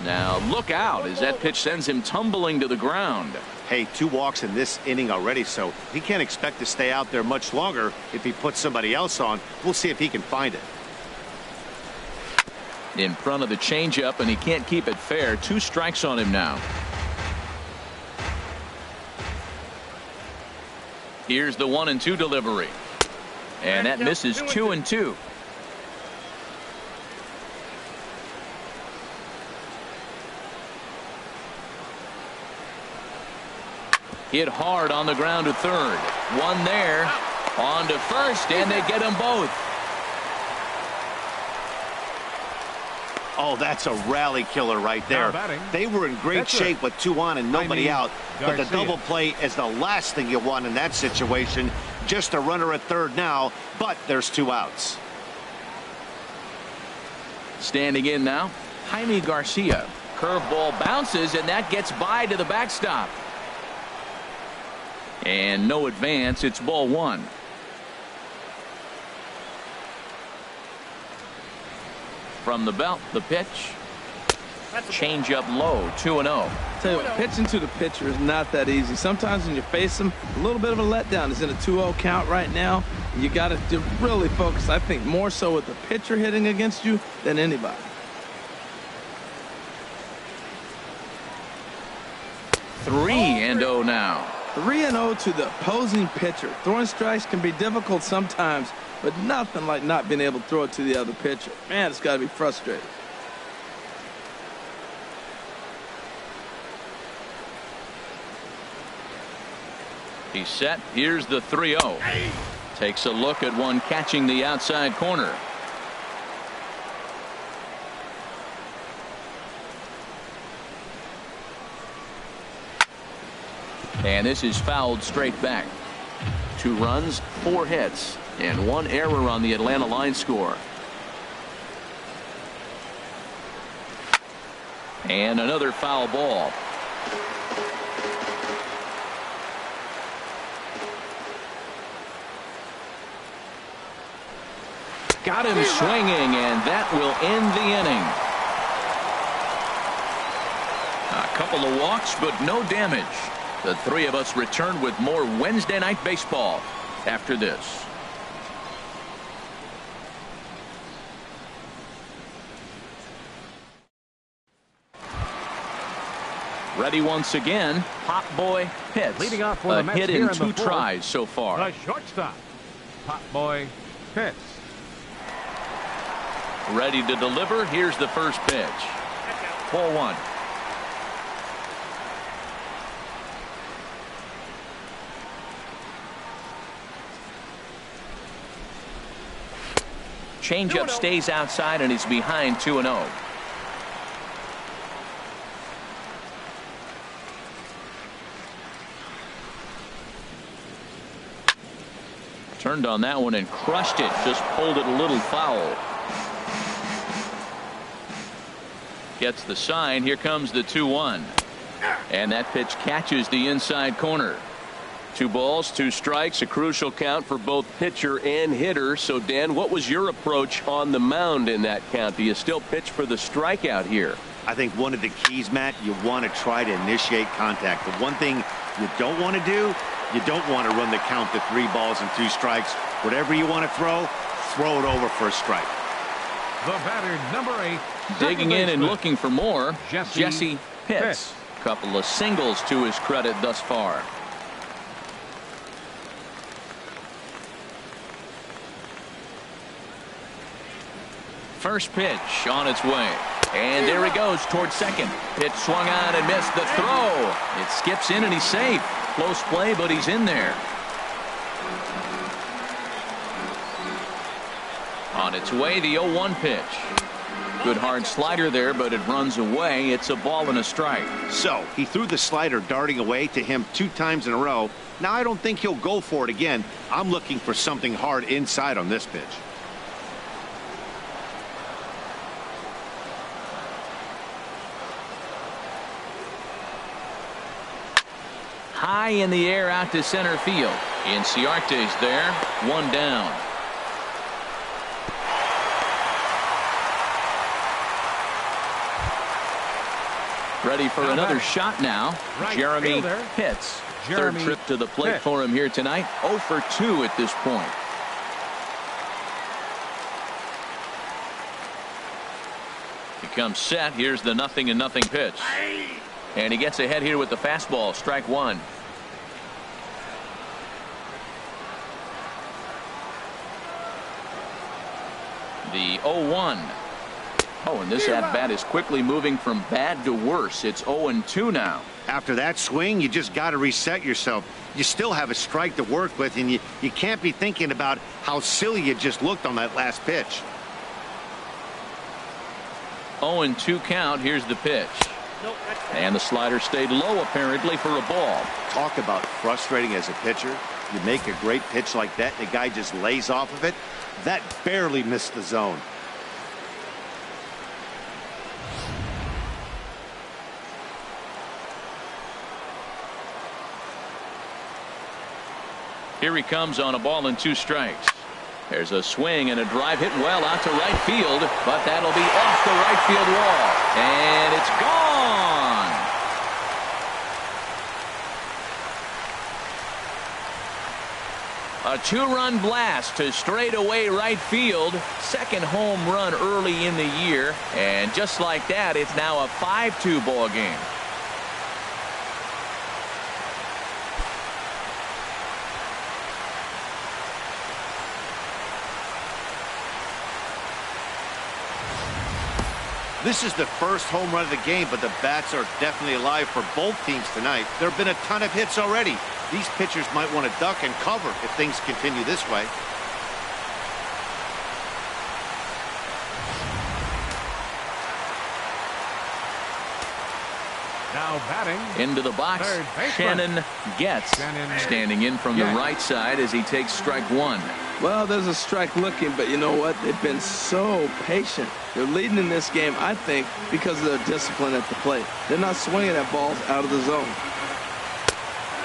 A: Now look out as that pitch sends him tumbling to the ground.
B: Hey, 2 walks in this inning already, so he can't expect to stay out there much longer if he puts somebody else on. We'll see if he can find it.
A: In front of the changeup, and he can't keep it fair. 2 strikes on him now. Here's the 1-2 delivery. And that misses 2-2. Hit hard on the ground to third. 1 there. On to first, and they get them both.
B: Oh, that's a rally killer right there. They were in great shape with 2 on and nobody out. But the double play is the last thing you want in that situation. Just a runner at third now, but there's 2 outs.
A: Standing in now, Jaime Garcia. Curveball bounces, and that gets by to the backstop. And no advance. It's ball 1. From the belt, the pitch. Change up low, 2-0.
C: Tell you what, pitching to the pitcher is not that easy. Sometimes when you face him, a little bit of a letdown. Is in a 2-0 count right now. You got to really focus, I think, more so with the pitcher hitting against you than anybody.
A: 3-0 now.
C: 3-0 to the opposing pitcher. Throwing strikes can be difficult sometimes, but nothing like not being able to throw it to the other pitcher. Man, it's got to be frustrating.
A: He's set. Here's the 3-0. Takes a look at one catching the outside corner. And this is fouled straight back. 2 runs, 4 hits, and 1 error on the Atlanta line score. And another foul ball. Got him swinging, and that will end the inning. A couple of walks, but no damage. The three of us return with more Wednesday Night Baseball after this. Ready once again, Pop Boy Pitts.
D: Leading off for the Mets
A: hit in 2 tries so far.
D: The shortstop, Pop Boy Pitts.
A: Ready to deliver. Here's the first pitch. 4-1. Changeup stays outside and he's behind 2-0. Turned on that one and crushed it. Just pulled it a little foul. Gets the sign. Here comes the 2-1. And that pitch catches the inside corner. 2 balls, 2 strikes, a crucial count for both pitcher and hitter. So, Dan, what was your approach on the mound in that count? Do you still pitch for the strikeout here?
B: I think one of the keys, Matt, you want to try to initiate contact. The one thing you don't want to do, you don't want to run the count to 3 balls and 2 strikes. Whatever you want to throw it over for a strike.
D: The batter, number 8.
A: Digging in and looking for more,
D: Jesse
A: Pitts. Couple of singles to his credit thus far. First pitch on its way. And there he goes towards second. Pitch swung on and missed the throw. It skips in and he's safe. Close play, but he's in there. On its way, the 0-1 pitch. Good hard slider there, but it runs away. It's a ball and a strike.
B: So he threw the slider darting away to him 2 times in a row. Now I don't think he'll go for it again. I'm looking for something hard inside on this pitch.
A: High in the air out to center field. Inciarte's there. 1 down. Ready for another shot now. Jeremy Pitts. Third trip to the plate for him here tonight. 0 for 2 at this point. He comes set. Here's the 0-0 pitch. And he gets ahead here with the fastball. Strike 1. The 0-1. Oh, and this at-bat is quickly moving from bad to worse. It's 0-2 now.
B: After that swing, you just got to reset yourself. You still have a strike to work with, and you can't be thinking about how silly you just looked on that last pitch.
A: 0-2 count. Here's the pitch. And the slider stayed low apparently for a ball.
B: Talk about frustrating as a pitcher. You make a great pitch like that, the guy just lays off of it. That barely missed the zone.
A: Here he comes on a ball and 2 strikes. There's a swing and a drive hit well out to right field, but that'll be off the right field wall. And it's gone. A 2-run blast to straightaway right field. Second home run early in the year. And just like that, it's now a 5-2 ball game.
B: This is the first home run of the game, but the bats are definitely alive for both teams tonight. There have been a ton of hits already. These pitchers might want to duck and cover if things continue this way.
D: Now batting.
A: Into the box, Shannon Getz. Standing in from the right side as he takes strike one.
C: Well, there's a strike looking, but you know what? They've been so patient. They're leading in this game, I think, because of their discipline at the plate. They're not swinging at balls out of the zone.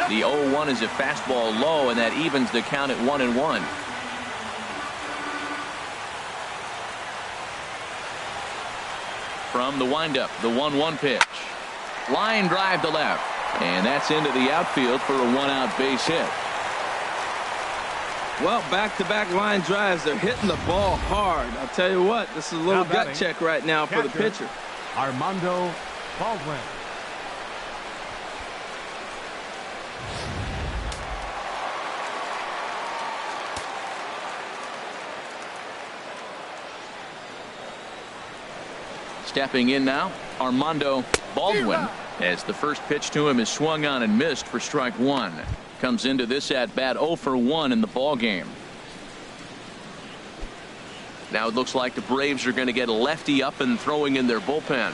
A: The 0-1 is a fastball low, and that evens the count at 1-1. From the windup, the 1-1 pitch. Line drive to left, and that's into the outfield for a one-out base hit.
C: Well, back-to-back line drives. They're hitting the ball hard. I'll tell you what, this is a little gut check right now for the pitcher.
D: Armando Baldwin.
A: Stepping in now, Armando Baldwin, as the first pitch to him is swung on and missed for strike one. Comes into this at bat 0 for 1 in the ball game. Now it looks like the Braves are going to get a lefty up and throwing in their bullpen.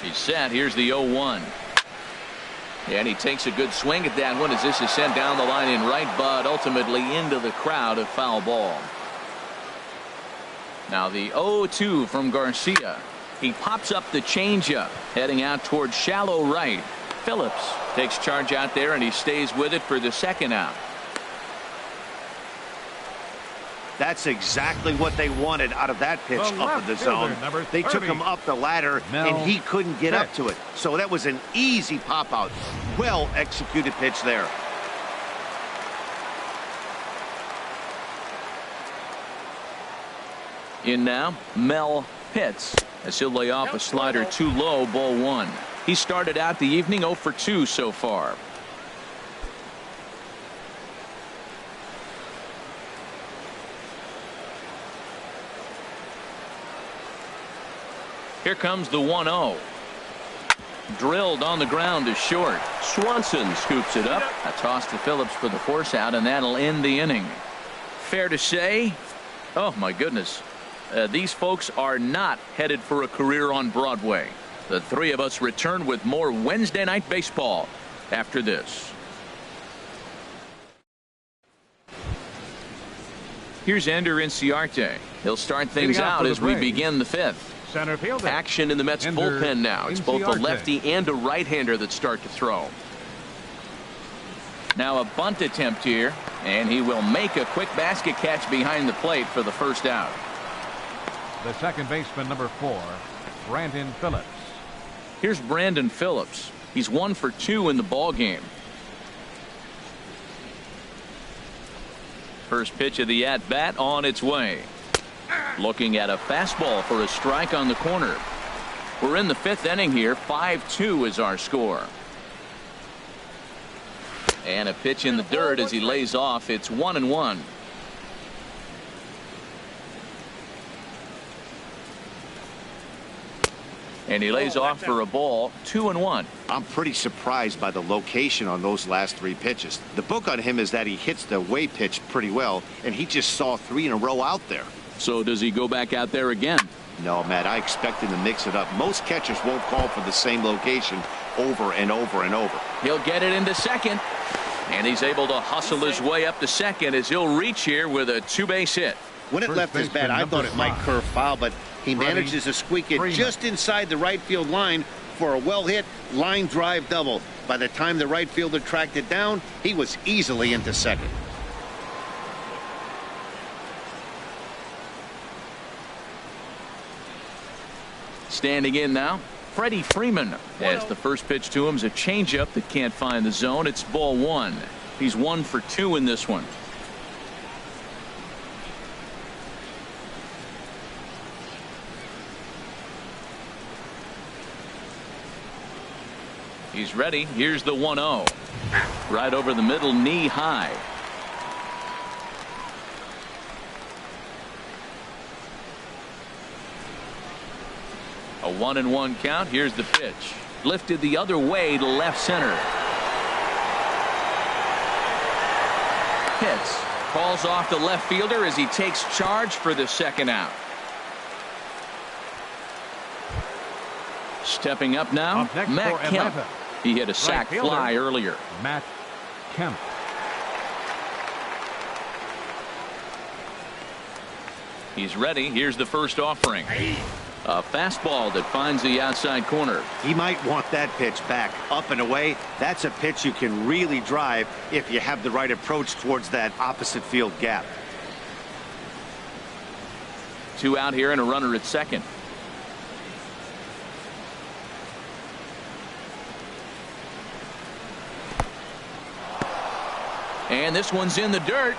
A: He's set. Here's the 0-1. And he takes a good swing at that one as this is sent down the line in right, but ultimately into the crowd, a foul ball. Now the 0-2 from Garcia. He pops up the changeup, heading out towards shallow right. Phillips takes charge out there, and he stays with it for the second out.
B: That's exactly what they wanted out of that pitch up in the zone. They took him up the ladder, and he couldn't get up to it. So that was an easy pop out. Well executed pitch there.
A: In now, Mel Pitts, as he'll lay off a slider too low, ball one. He started out the evening 0 for 2 so far. Here comes the 1-0. Drilled on the ground to short. Swanson scoops it up. A toss to Phillips for the force out, and that'll end the inning. Fair to say, oh my goodness, these folks are not headed for a career on Broadway. The three of us return with more Wednesday Night Baseball after this. Here's Ender Inciarte. He'll start things out as we begin the fifth.
D: Center fielder.
A: Action in the Mets bullpen now. It's both a lefty and a right-hander that start to throw. Now a bunt attempt here, and he will make a quick basket catch behind the plate for the first out.
D: The second baseman, number 4, Brandon Phillips.
A: Here's Brandon Phillips. He's 1 for 2 in the ball game. First pitch of the at-bat on its way. Looking at a fastball for a strike on the corner. We're in the fifth inning here. 5-2 is our score. And a pitch in the dirt as he lays off. It's 1-1. And he lays off for a ball. 2-1.
B: I'm pretty surprised by the location on those last 3 pitches. The book on him is that he hits the away pitch pretty well, and he just saw 3 in a row out there.
A: So does he go back out there again?
B: No, Matt, I expect him to mix it up. Most catchers won't call for the same location over and over and over.
A: He'll get it into second, and he's able to hustle his way up to second as he'll reach here with a 2-base hit.
B: When it left his bat, I thought it might curve foul, but he manages to squeak it just inside the right field line for a well-hit line drive double. By the time the right fielder tracked it down, he was easily into second.
A: Standing in now, Freddie Freeman, as the first pitch to him is a changeup that can't find the zone. It's ball 1. He's 1 for 2 in this one. He's ready. Here's the 1-0. Right over the middle, knee high. A 1-1 count. Here's the pitch. Lifted the other way to left center. Hits. Calls off the left fielder as he takes charge for the second out. Stepping up now,
D: Up next
A: Matt
D: for
A: Kemp.
D: Atlanta,
A: He hit a sac
D: fielder,
A: fly earlier.
D: Matt Kemp.
A: He's ready. Here's the first offering. A fastball that finds the outside corner.
B: He might want that pitch back up and away. That's a pitch you can really drive if you have the right approach towards that opposite field gap.
A: 2 out here and a runner at second. And this one's in the dirt.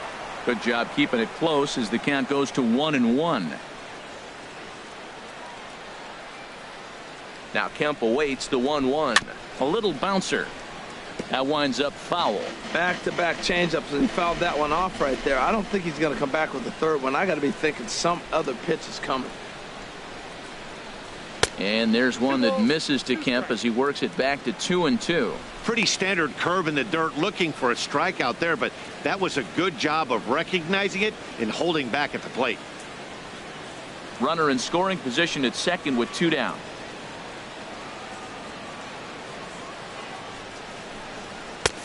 A: Good job keeping it close as the count goes to 1-1. Now Kemp awaits the 1-1. A little bouncer. That winds up foul.
C: Back-to-back changeups, and he fouled that one off right there. I don't think he's going to come back with the third one. I got to be thinking some other pitch is coming.
A: And there's one that misses to Kemp as he works it back to 2-2.
B: Pretty standard curve in the dirt, looking for a strikeout there, but that was a good job of recognizing it and holding back at the plate.
A: Runner in scoring position at second with 2 down.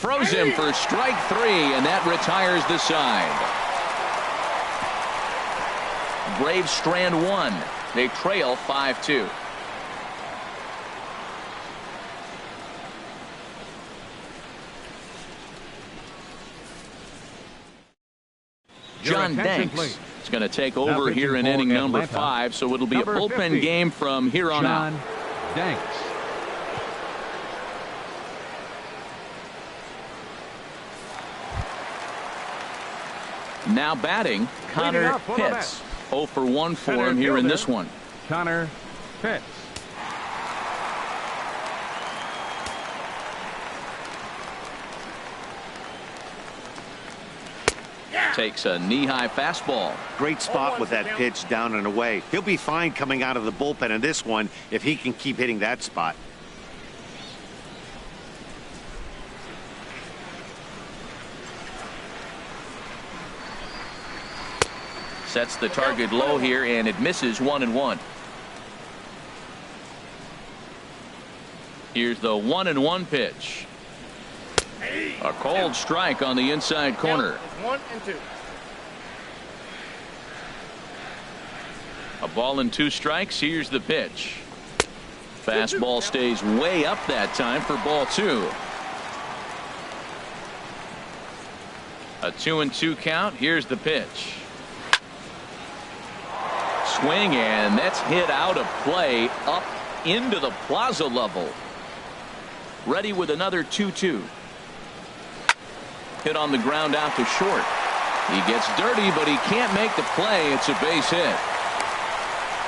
A: Throws him for strike 3, and that retires the side. Braves strand 1. They trail 5-2. John Danks is going to take over here in inning number 5, so it'll be a bullpen
D: 50,
A: game from here on out.
D: John Danks.
A: Now batting, Connor Pitts. 0 for 1 for him here in this one.
D: Connor Pitts.
A: Takes a knee-high fastball.
B: Great spot with that pitch down and away. He'll be fine coming out of the bullpen in this one if he can keep hitting that spot.
A: Sets the target low here, and it misses 1-1. Here's the 1-1 pitch. A cold strike on the inside corner.
E: 1-2.
A: A ball and 2 strikes. Here's the pitch. Fastball stays way up that time for ball 2. A 2-2 count. Here's the pitch. Swing, and that's hit out of play up into the plaza level. Ready with another 2-2. Hit on the ground out to short. He gets dirty, but he can't make the play. It's a base hit.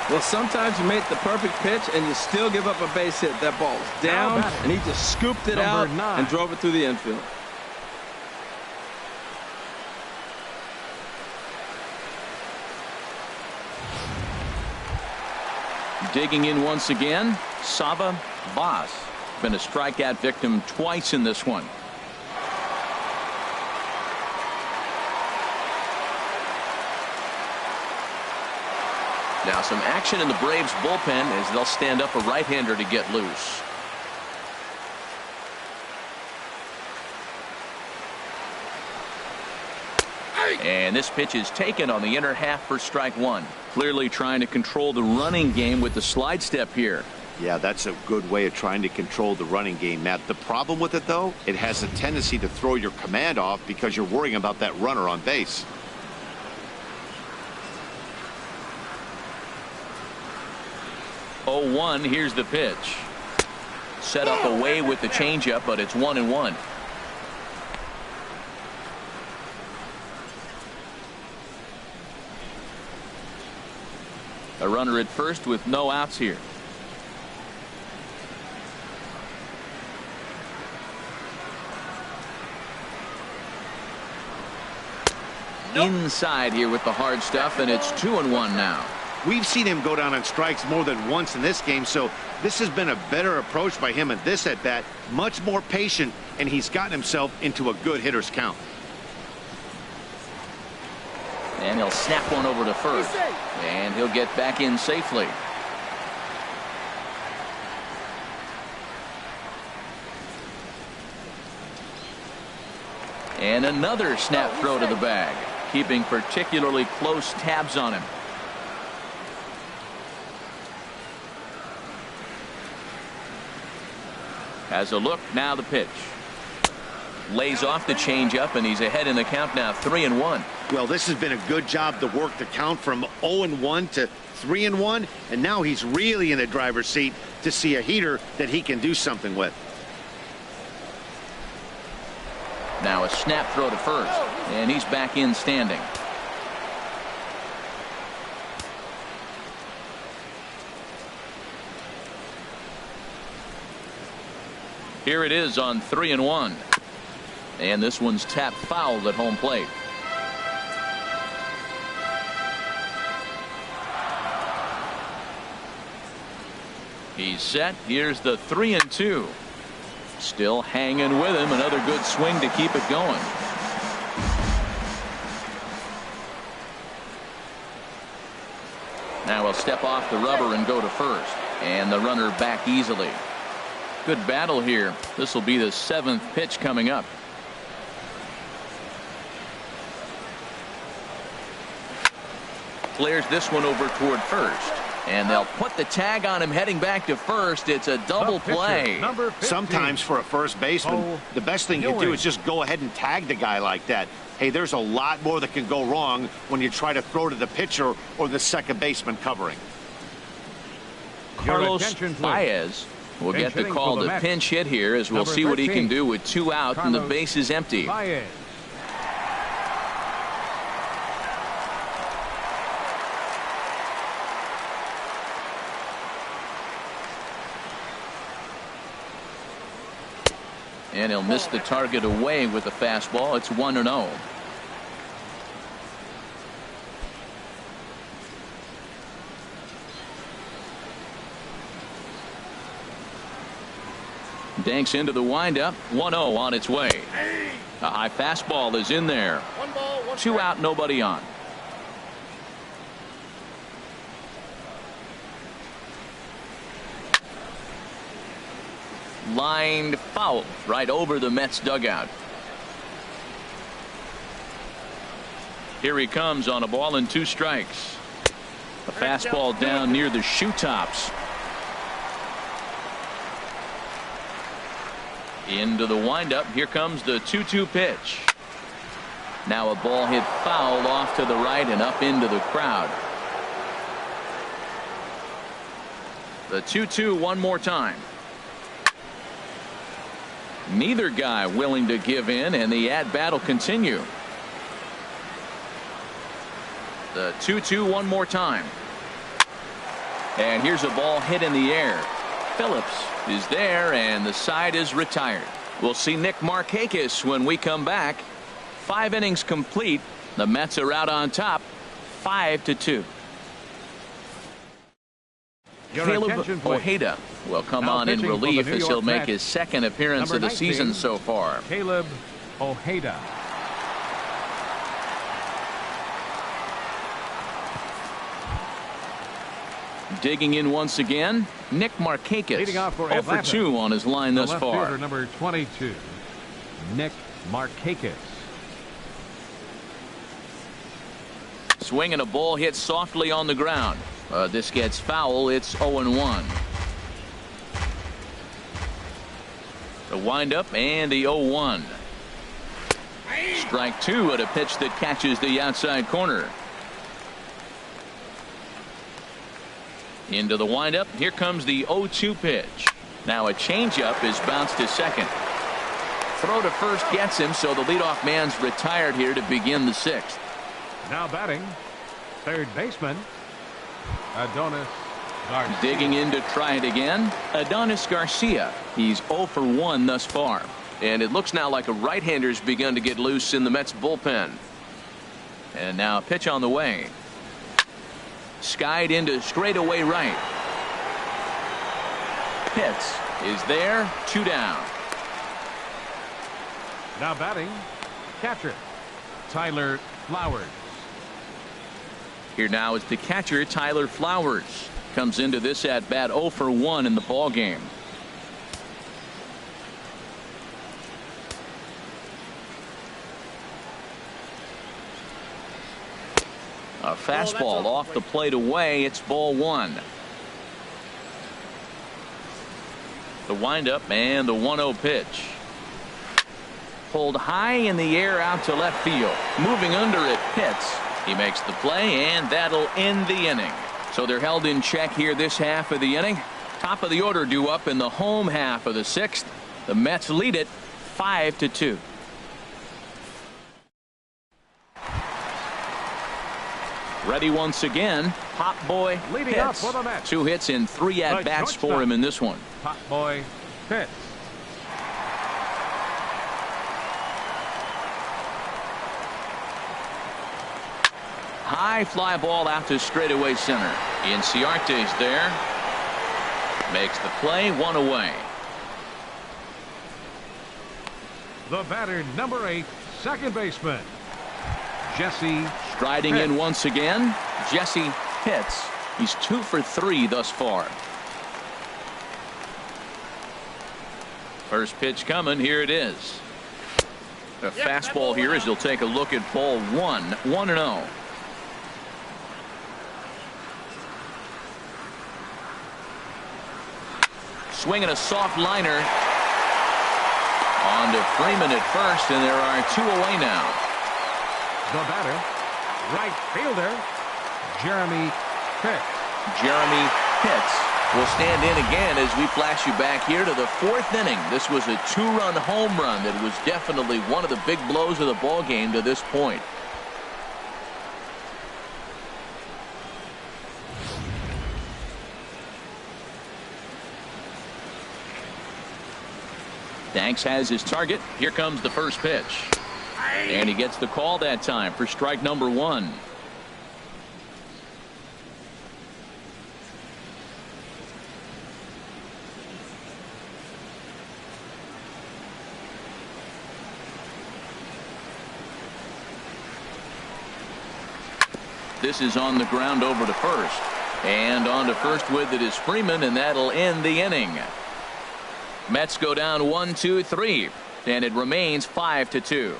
C: Well, sometimes you make the perfect pitch and you still give up a base hit. That ball was down, and he just scooped it out and drove it through the infield.
A: Digging in once again, Sava Vaz. Been a strikeout victim twice in this one. Now some action in the Braves bullpen as they'll stand up a right-hander to get loose. And this pitch is taken on the inner half for strike 1. Clearly trying to control the running game with the slide step here.
B: Yeah, that's a good way of trying to control the running game, Matt. The problem with it, though, it has a tendency to throw your command off because you're worrying about that runner on base.
A: Oh, 1. Here's the pitch. Set up away with the changeup, but it's 1-1. A runner at first with no outs here. Inside here with the hard stuff, and it's 2-1 now.
B: We've seen him go down on strikes more than once in this game, so this has been a better approach by him at this at-bat. Much more patient, and he's gotten himself into a good hitter's count.
A: And he'll snap one over to first. And he'll get back in safely. And another snap throw to the bag, keeping particularly close tabs on him. Has a look, now the pitch. Lays off the changeup, and he's ahead in the count now, 3-1.
B: Well, this has been a good job to work the count from 0-1 to 3-1, and now he's really in the driver's seat to see a heater that he can do something with.
A: Now a snap throw to first, and he's back in standing. Here it is on 3-1. And this one's tapped foul at home plate. He's set. Here's the 3-2. Still hanging with him. Another good swing to keep it going. Now he'll step off the rubber and go to first. And the runner back easily. Good battle here. This will be the 7th pitch coming up. Clears this one over toward first. And they'll put the tag on him heading back to first. It's a double play.
B: Sometimes for a first baseman, the best thing you do is just go ahead and tag the guy like that. Hey, there's a lot more that can go wrong when you try to throw to the pitcher or the second baseman covering.
A: Carlos Baez will get the call to pinch hit here, as we'll see what he can do with 2 out and the base is empty. And he'll miss the target away with the fastball. It's 1-0. Danks into the windup. 1-0 on its way. A high fastball is in there. 2 out, nobody on. Lined foul right over the Mets dugout. Here he comes on a ball and 2 strikes. A fastball down near the shoe tops. Into the windup. Here comes the 2-2 pitch. Now a ball hit foul off to the right and up into the crowd. The 2-2 one more time. Neither guy willing to give in, and the at-bat will continue. The 2-2 one more time. And here's a ball hit in the air. Phillips is there, and the side is retired. We'll see Nick Markakis when we come back. 5 innings complete. The Mets are out on top, 5-2. Caleb Ojeda will come on in relief as he'll make his 2nd appearance of the season so far.
D: Caleb Ojeda.
A: Digging in once again, Nick Markakis. 0 for 2 on his line thus far.
D: Fielder number 22, Nick Markakis.
A: Swing and a ball hit softly on the ground. This gets foul. It's 0-1. The windup and the 0-1. Strike 2 at a pitch that catches the outside corner. Into the windup. Here comes the 0-2 pitch. Now a changeup is bounced to second. Throw to first gets him, so the leadoff man's retired here to begin the 6th.
D: Now batting, third baseman, Adonis Garcia.
A: Digging in to try it again, Adonis Garcia. He's 0 for 1 thus far. And it looks now like a right-hander's begun to get loose in the Mets bullpen. And now a pitch on the way. Skied into straightaway right. Pitts is there, 2 down.
D: Now batting, catcher, Tyler Flowers.
A: Here now is the catcher, Tyler Flowers. Comes into this at bat 0 for 1 in the ball game. A fastball off the plate away. It's ball one. The windup and the 1-0 pitch. Pulled high in the air out to left field. Moving under it, Pitts. He makes the play, and that'll end the inning. So they're held in check here this half of the inning. Top of the order due up in the home half of the sixth. The Mets lead it 5-2. Ready once again, Pop Boy
D: Leading
A: Pitts.
D: up for the Mets.
A: 2 hits and 3 at-bats for him in this one.
D: Pop Boy Pitts.
A: High fly ball out to straightaway center. Inciarte's there. Makes the play, 1 away.
D: The batter, number 8, second baseman, Jesse.
A: Striding
D: Pitts.
A: in once again, Jesse Pitts. He's 2 for 3 thus far. First pitch coming. Here it is. A fastball here as you'll take a look at ball 1. 1-0. Swinging a soft liner. On to Freeman at first, and there are 2 away now.
D: The batter, right fielder, Jeremy Pitts.
A: Jeremy Pitts will stand in again as we flash you back here to the 4th inning. This was a 2-run home run that was definitely one of the big blows of the ball game to this point. Danks has his target. Here comes the first pitch. And he gets the call that time for strike number 1. This is on the ground over to first. And on to first with it is Freeman, and that'll end the inning. Mets go down 1-2-3, and it remains 5-2.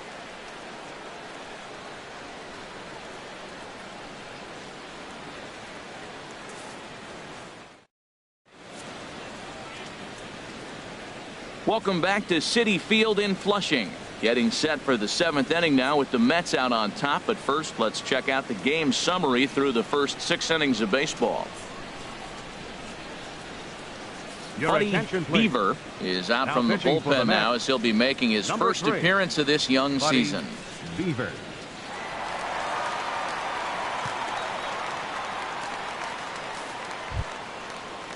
A: Welcome back to Citi Field in Flushing. Getting set for the 7th inning now with the Mets out on top. But first, let's check out the game summary through the first 6 innings of baseball. Buddy Beaver is out from the bullpen now as he'll be making his first appearance of this young season.
D: Beaver.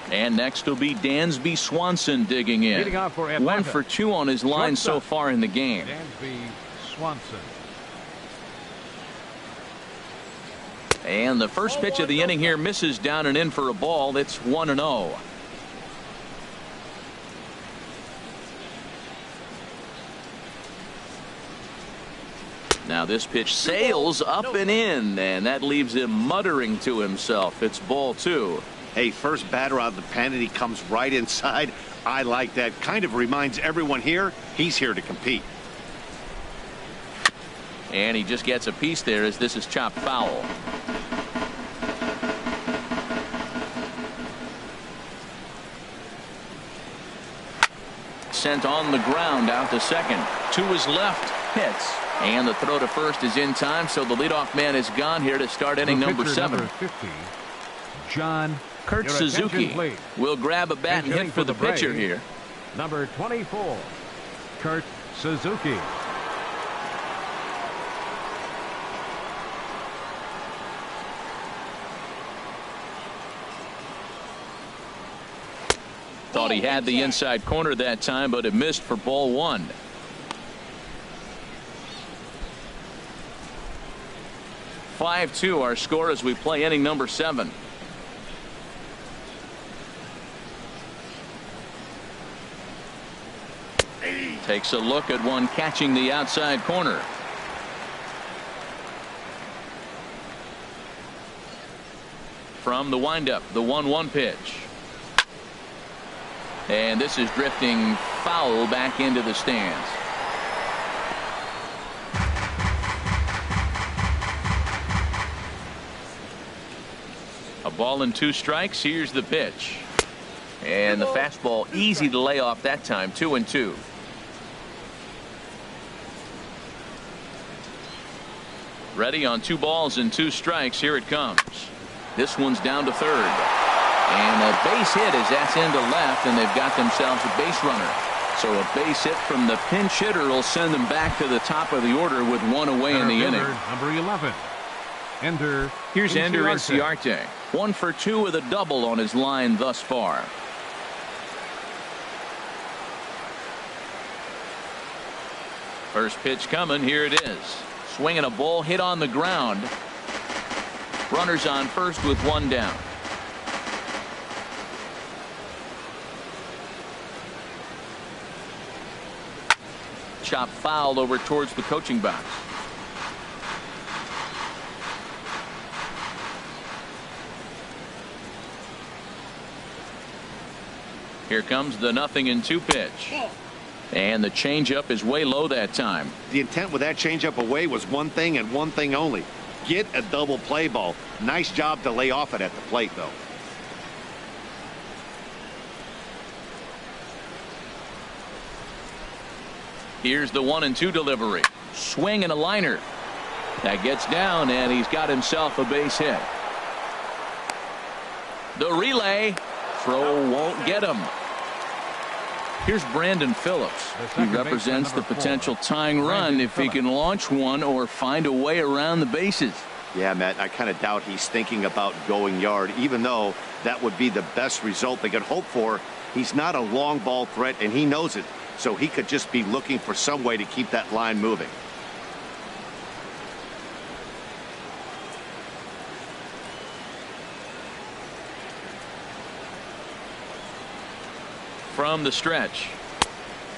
A: And next will be Dansby Swanson digging in.
D: Leading off for Atlanta.
A: 1 for 2 on his line so far in the game.
D: Dansby Swanson.
A: And the first pitch of the inning here misses down and in for a ball. It's 1-0. Now this pitch sails up and in, and that leaves him muttering to himself. It's ball 2.
B: Hey, first batter out of the pen, and he comes right inside. I like that. Kind of reminds everyone here he's here to compete.
A: And he just gets a piece there as this is chopped foul. Sent on the ground out to second. To his left, Pitts. And the throw to first is in time, so the leadoff man is gone here to start inning number 7.
D: Number 50, John
A: Kurt Suzuki will grab a bat and hit for the pitcher here.
D: Number 24, Kurt Suzuki.
A: Thought he had the inside corner that time, but it missed for ball 1. (5-2) our score as we play inning number 7. Takes a look at one catching the outside corner. From the windup, the 1-1 pitch. And this is drifting foul back into the stands. A ball and 2 strikes. Here's the pitch. And the fastball easy to lay off that time. 2-2. Ready on 2 balls and 2 strikes. Here it comes. This one's down to third. And a base hit as that's into left, and they've got themselves a base runner. So a base hit from the pinch hitter will send them back to the top of the order with 1 away in the inning.
D: Number 11. Ender.
A: Here's Ender Inciarte. 1 for 2 with a double on his line thus far. First pitch coming. Here it is. Swinging a ball hit on the ground. Runners on first with 1 down. Chop foul over towards the coaching box. Here comes the 0-2 pitch. And the changeup is way low that time.
B: The intent with that changeup away was one thing and one thing only. Get a double play ball. Nice job to lay off it at the plate, though.
A: Here's the 1-2 delivery. Swing and a liner. That gets down, and he's got himself a base hit. The relay. Throw won't get him. Here's Brandon Phillips. He represents the potential tying run if he can launch one or find a way around the bases.
B: Yeah, Matt, I kind of doubt he's thinking about going yard, even though that would be the best result they could hope for. He's not a long ball threat, and he knows it, so he could just be looking for some way to keep that line moving.
A: From the stretch.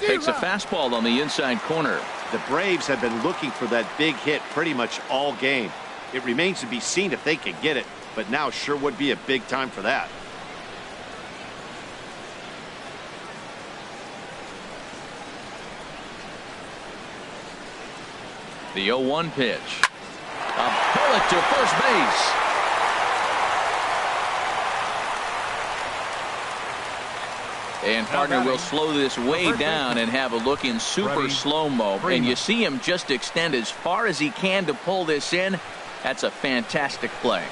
A: Takes a fastball on the inside corner.
B: The Braves have been looking for that big hit pretty much all game. It remains to be seen if they can get it, but now sure would be a big time for that.
A: The 0-1 pitch. A bullet to first base. And partner will slow this way down and have a look in super slow-mo. And you see him just extend as far as he can to pull this in. That's a fantastic play.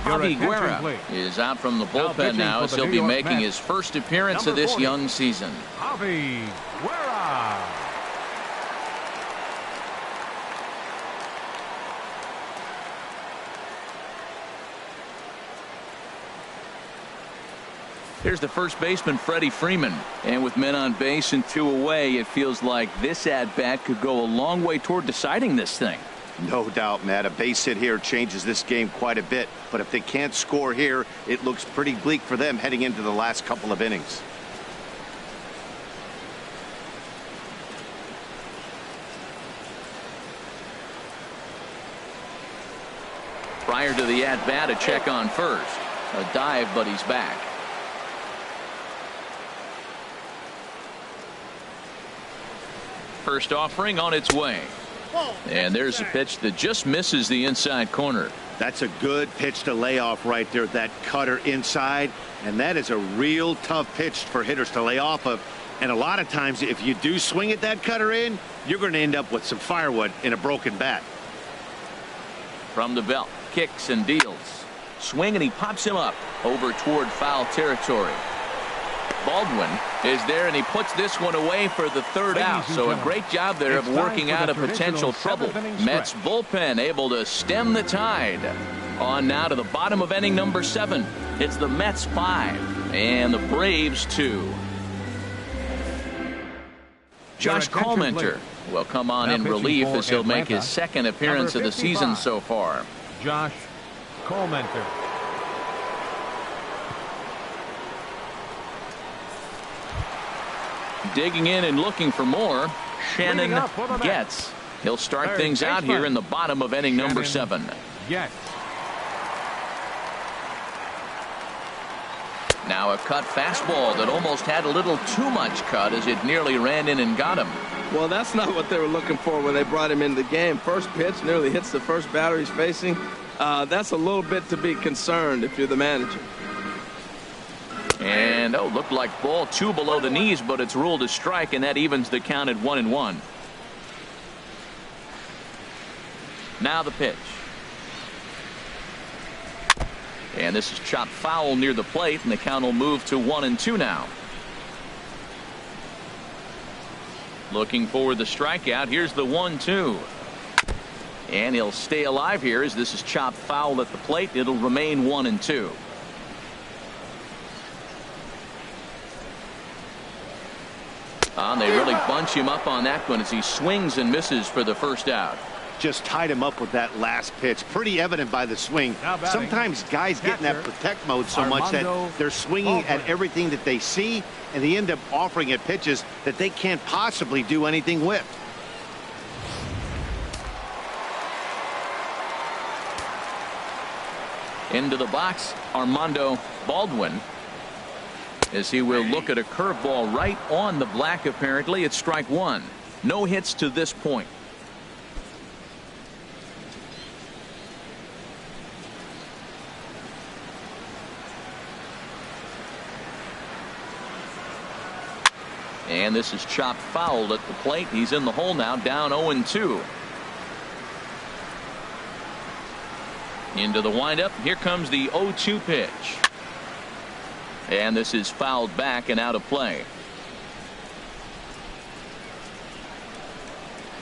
A: Javi Guerra is out from the bullpen now as he'll be making his first appearance of this young season.
D: Javi Guerra.
A: Here's the first baseman, Freddie Freeman. And with men on base and 2 away, it feels like this at-bat could go a long way toward deciding this thing.
B: No doubt, Matt. A base hit here changes this game quite a bit. But if they can't score here, it looks pretty bleak for them heading into the last couple of innings.
A: Prior to the at-bat, a check on first. A dive, but he's back. First offering on its way. And there's a pitch that just misses the inside corner.
B: That's a good pitch to lay off right there, that cutter inside. And that is a real tough pitch for hitters to lay off of. And a lot of times, if you do swing at that cutter in, you're going to end up with some firewood in a broken bat.
A: From the belt, kicks and deals. Swing, and he pops him up over toward foul territory. Baldwin is there, and he puts this one away for the third out. So a great job there of working out a potential trouble. Mets bullpen able to stem the tide. On now to the bottom of inning number 7. It's the Mets 5 and the Braves 2. Josh Collmenter will come on in relief as he'll make his second appearance of the season so far.
D: Josh Collmenter.
A: Digging in and looking for more, Shannon Getz. He'll start things out here in the bottom of inning number 7.
D: Yes.
A: Now a cut fastball that almost had a little too much cut as it nearly ran in and got him.
C: Well, that's not what they were looking for when they brought him into the game. First pitch nearly hits the first batter he's facing. That's a little bit to be concerned if you're the manager.
A: And looked like ball 2 below the knees, but it's ruled a strike, and that evens the count at 1-1. Now the pitch. And this is chopped foul near the plate, and the count will move to 1-2 now. Looking for the strikeout. Here's the 1-2. And he'll stay alive here as this is chopped foul at the plate. It'll remain 1-2. They really bunch him up on that one as he swings and misses for the first out.
B: Just tied him up with that last pitch. Pretty evident by the swing. Sometimes guys get in that protect mode so much that they're swinging at everything that they see, and they end up offering at pitches that they can't possibly do anything with.
A: Into the box, Armando Baldwin, as he will look at a curveball right on the black. Apparently it's strike 1. No hits to this point. And this is chopped foul at the plate. He's in the hole now, down 0-2. Into the windup. Here comes the 0-2 pitch. And this is fouled back and out of play.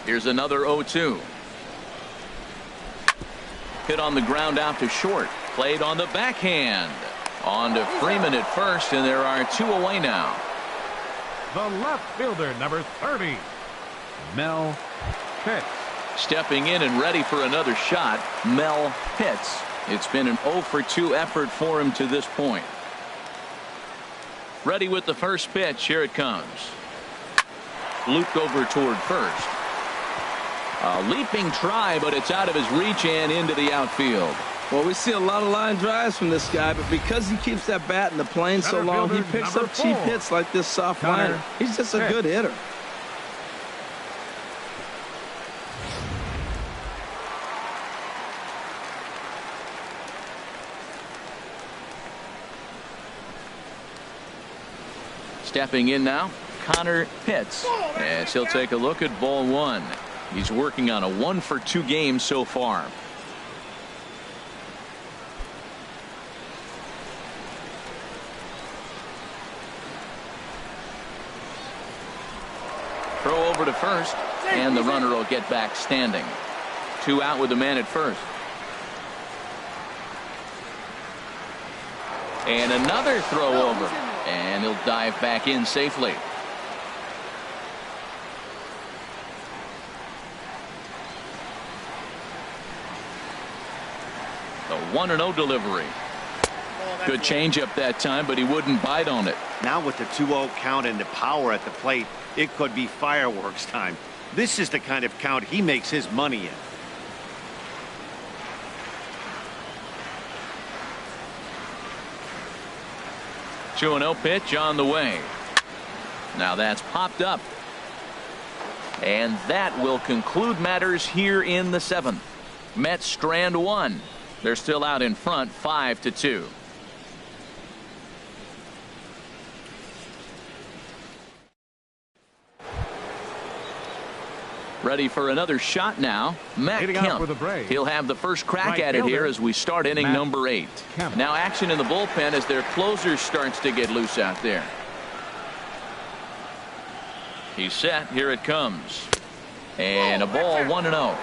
A: Here's another 0-2. Hit on the ground out to short. Played on the backhand. On to Freeman at first, and there are 2 away now.
D: The left fielder, number 30, Mel Pitts.
A: Stepping in and ready for another shot, Mel Pitts. It's been an 0-for-2 effort for him to this point. Ready with the first pitch. Here it comes. Looped over toward first. A leaping try, but it's out of his reach and into the outfield.
C: Well, we see a lot of line drives from this guy, but because he keeps that bat in the plane so long, he picks up cheap hits like this soft liner. He's just a good hitter.
A: Stepping in now, Connor Pitts, as he'll take a look at ball 1. He's working on a 1-for-2 game so far. Throw over to first, and the runner will get back standing. 2 out with the man at first. And another throw over, and he'll dive back in safely. The 1-0 delivery. Good changeup that time, but he wouldn't bite on it.
B: Now with the 2-0 count and the power at the plate, it could be fireworks time. This is the kind of count he makes his money in.
A: The 2-0 pitch on the way. Now that's popped up. And that will conclude matters here in the 7th. Mets strand 1. They're still out in front 5-2. Ready for another shot now. Matt Kemp. He'll have the first crack at it here as we start inning number 8. Now action in the bullpen as their closer starts to get loose out there. He's set. Here it comes. And a ball 1-0.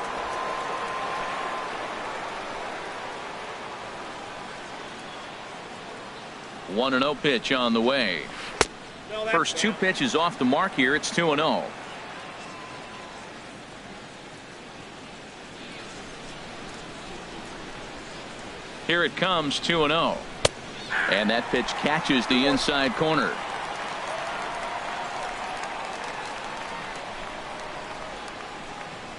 A: One 1-0 pitch on the way. First 2 pitches off the mark here. It's 2-0. Here it comes, 2-0. And that pitch catches the inside corner.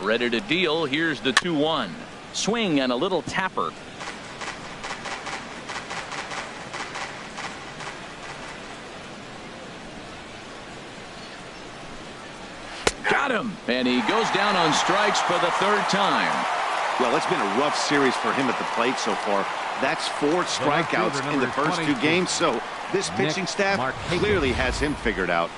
A: Ready to deal. Here's the 2-1. Swing and a little tapper. got him, and he goes down on strikes for the third time.
B: Well, it's been a rough series for him at the plate so far. That's 4 strikeouts in the first 2 games, so this pitching staff clearly has him figured out.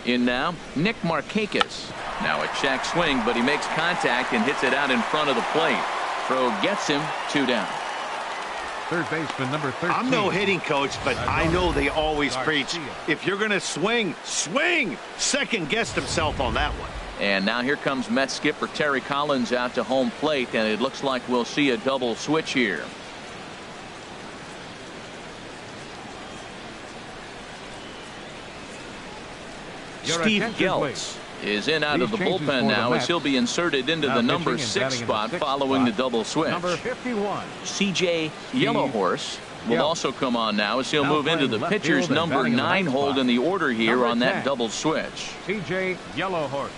A: In now, Nick Markakis. Now a check swing, but he makes contact and hits it out in front of the plate. Throw gets him 2 down.
D: Third baseman number 13.
B: I'm no hitting coach, but I know they always preach, if you're going to swing, swing. Second guessed himself on that one.
A: And now here comes Mets skipper Terry Collins out to home plate, and it looks like we'll see a double switch here. Steve Geltz is in out of the bullpen now as he'll be inserted into the number 6 spot following the double switch.
D: Number 51.
A: C.J. Yellowhorse will also come on now as he'll move into the pitcher's number 9 hold in the order here on that double switch.
D: C.J. Yellowhorse.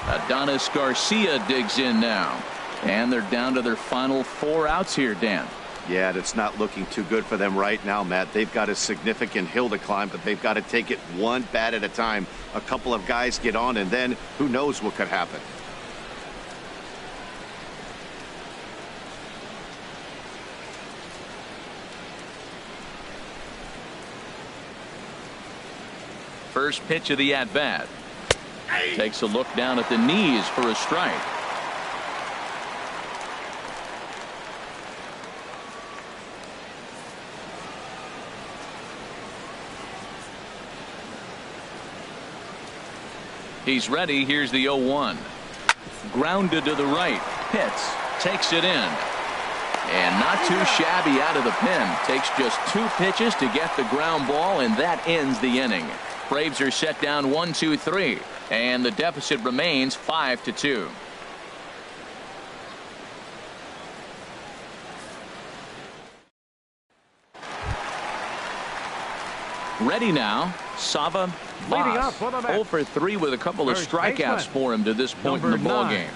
A: Adonis Garcia digs in now, and they're down to their final 4 outs here, Dan.
B: Yeah, it's not looking too good for them right now, Matt. They've got a significant hill to climb, but they've got to take it one bat at a time. A couple of guys get on, and then who knows what could happen.
A: First pitch of the at-bat. Takes a look down at the knees for a strike. He's ready. Here's the 0-1. Grounded to the right. Pitts takes it in. And not too shabby out of the pen. Takes just 2 pitches to get the ground ball, and that ends the inning. Braves are set down 1-2-3, and the deficit remains 5-2. Ready now, Sava Voss. 0 for 3 with a couple of strikeouts for him to this point in the ball game.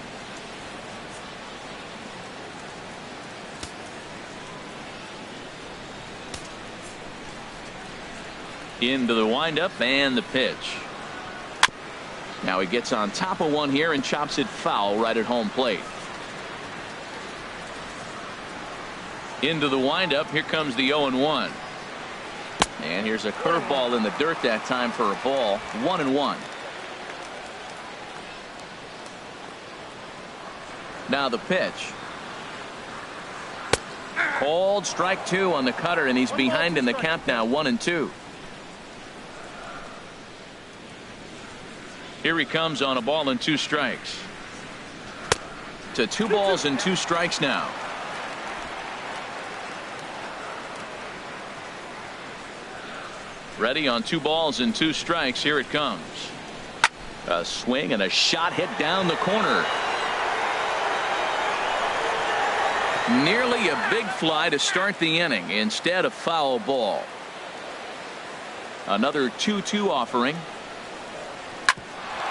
A: Into the windup and the pitch. Now he gets on top of one here and chops it foul right at home plate. Into the windup. Here comes the 0-1. And here's a curveball in the dirt that time for a ball. 1-1. Now the pitch. Called strike 2 on the cutter, and he's behind in the count now. 1-2. Here he comes on a ball and 2 strikes. To 2 balls and 2 strikes now. Ready on 2 balls and 2 strikes. Here it comes. A swing and a shot hit down the corner. Nearly a big fly to start the inning. Instead, a foul ball. Another 2-2 offering.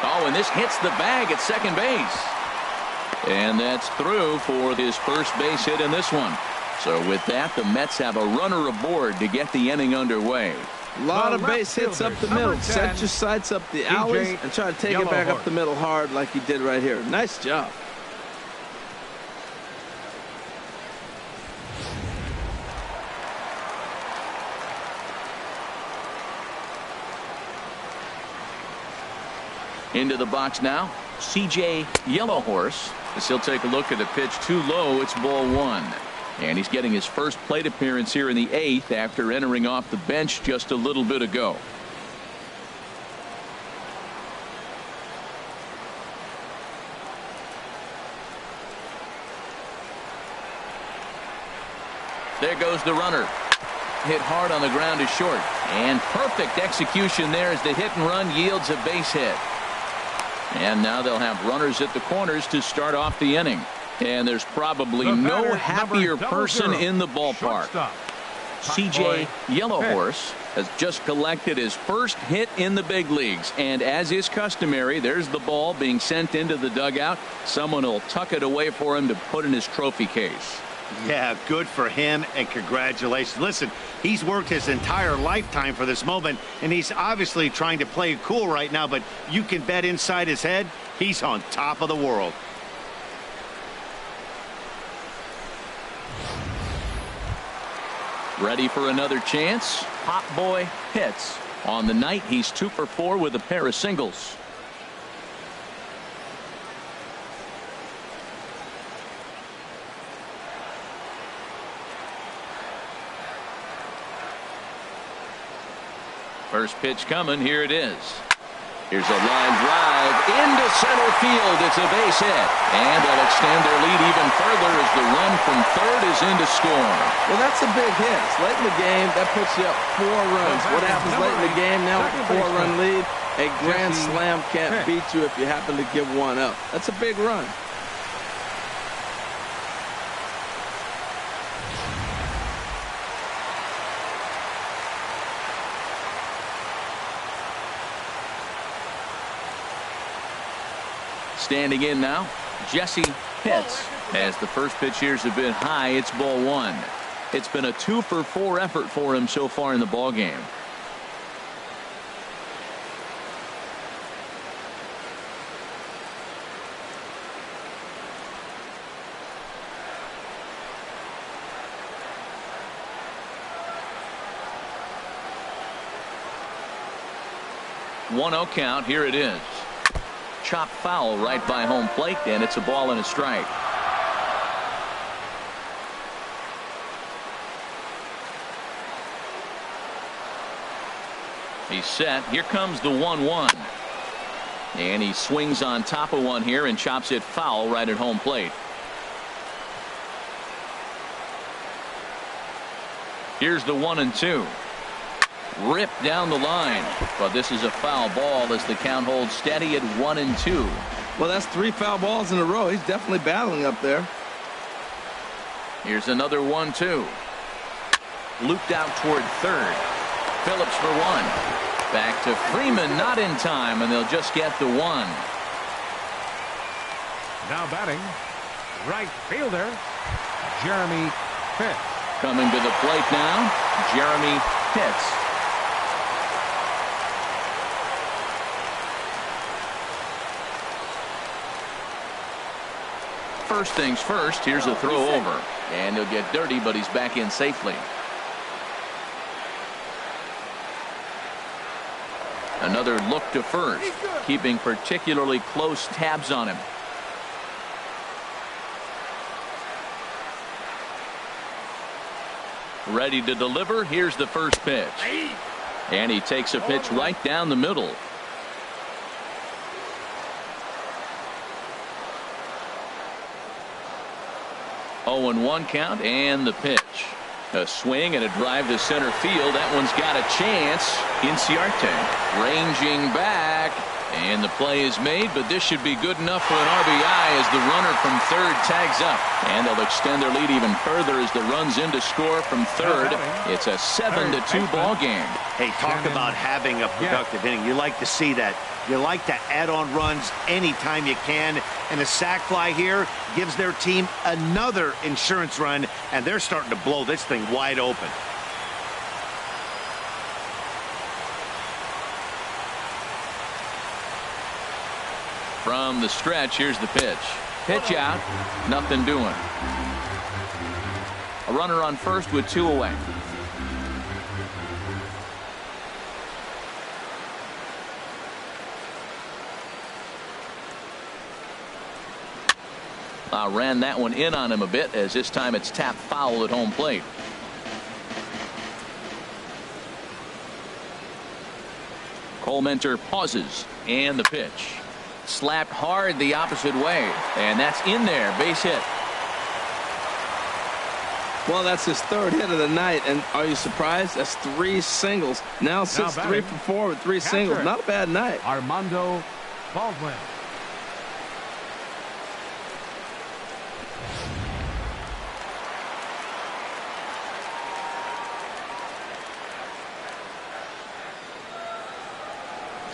A: Oh, and this hits the bag at second base. And that's through for his first base hit in this one. So with that, the Mets have a runner aboard to get the inning underway.
C: A lot of base hits up the middle. Set your sights up the alleys and try to take it back up the middle hard like he did right here. Nice job.
A: Into the box now, C.J. Yellowhorse. As he'll take a look at the pitch too low. It's ball 1. And he's getting his first plate appearance here in the 8th after entering off the bench just a little bit ago. There goes the runner. Hit hard on the ground to short. And perfect execution there as the hit and run yields a base hit. And now they'll have runners at the corners to start off the inning. And there's probably no happier person in the ballpark. C.J. Yellowhorse has just collected his first hit in the big leagues. And as is customary, there's the ball being sent into the dugout. Someone will tuck it away for him to put in his trophy case.
B: Yeah, good for him, and congratulations. Listen, he's worked his entire lifetime for this moment, and he's obviously trying to play it cool right now, but you can bet inside his head, he's on top of the world.
A: Ready for another chance? Hot Boy hits. On the night, he's 2 for 4 with a pair of singles. First pitch coming. Here it is. Here's a line drive into center field. It's a base hit. And they'll extend their lead even further as the run from third is in to score.
C: Well, that's a big hit. It's late in the game. That puts you up 4 runs. What happens late in the game now with a 4-run lead? A grand slam can't beat you if you happen to give one up. That's a big run.
A: Standing in now, Jesse hits. As the first pitch here has been high, it's ball 1. It's been a 2 for 4 effort for him so far in the ball game. One-0 count. Here it is. Chop foul right by home plate, and it's a ball and a strike. He's set. Here comes the 1-1. And he swings on top of one here and chops it foul right at home plate. Here's the 1-2. Ripped down the line, but this is a foul ball as the count holds steady at 1-2.
C: Well, that's 3 foul balls in a row. He's definitely battling up there.
A: Here's another 1-2. Looped out toward third. Phillips for 1. Back to Freeman, not in time, and they'll just get the 1.
D: Now batting, right fielder, Jeremy Pitts.
A: Coming to the plate now, Jeremy Pitts. First things first, here's a throw over. And he'll get dirty, but he's back in safely. Another look to first, keeping particularly close tabs on him. Ready to deliver. Here's the first pitch. And he takes a pitch right down the middle. 0-1 count, and the pitch. A swing and a drive to center field. That one's got a chance. Inciarte ranging back, and the play is made, but this should be good enough for an RBI as the runner from third tags up. And they'll extend their lead even further as the run's in to score from third. It's a 7-2 ball game.
B: Hey, talk about having a productive inning. You like to see that. You like to add on runs anytime you can, and a sac fly here gives their team another insurance run, and they're starting to blow this thing wide open.
A: From the stretch, here's the pitch. Pitch out, nothing doing. A runner on first with 2 away. Ran that one in on him a bit, as this time it's tapped foul at home plate. Colementor pauses, and the pitch. Slapped hard the opposite way, and that's in there. Base hit.
C: Well, that's his 3rd hit of the night, and are you surprised? That's 3 singles. Now sits 3 for 4 with 3 singles. Not a bad night.
D: Armando Baldwin.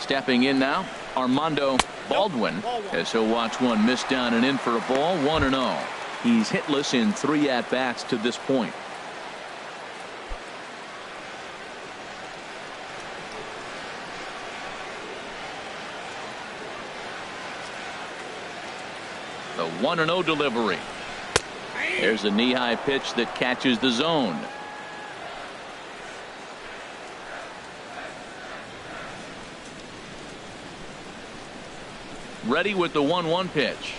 A: Stepping in now, Armando Baldwin, as he'll watch one miss down and in for a ball. 1-0. He's hitless in 3 at-bats to this point. The 1-0 delivery. There's a knee-high pitch that catches the zone. Ready with the 1-1 pitch.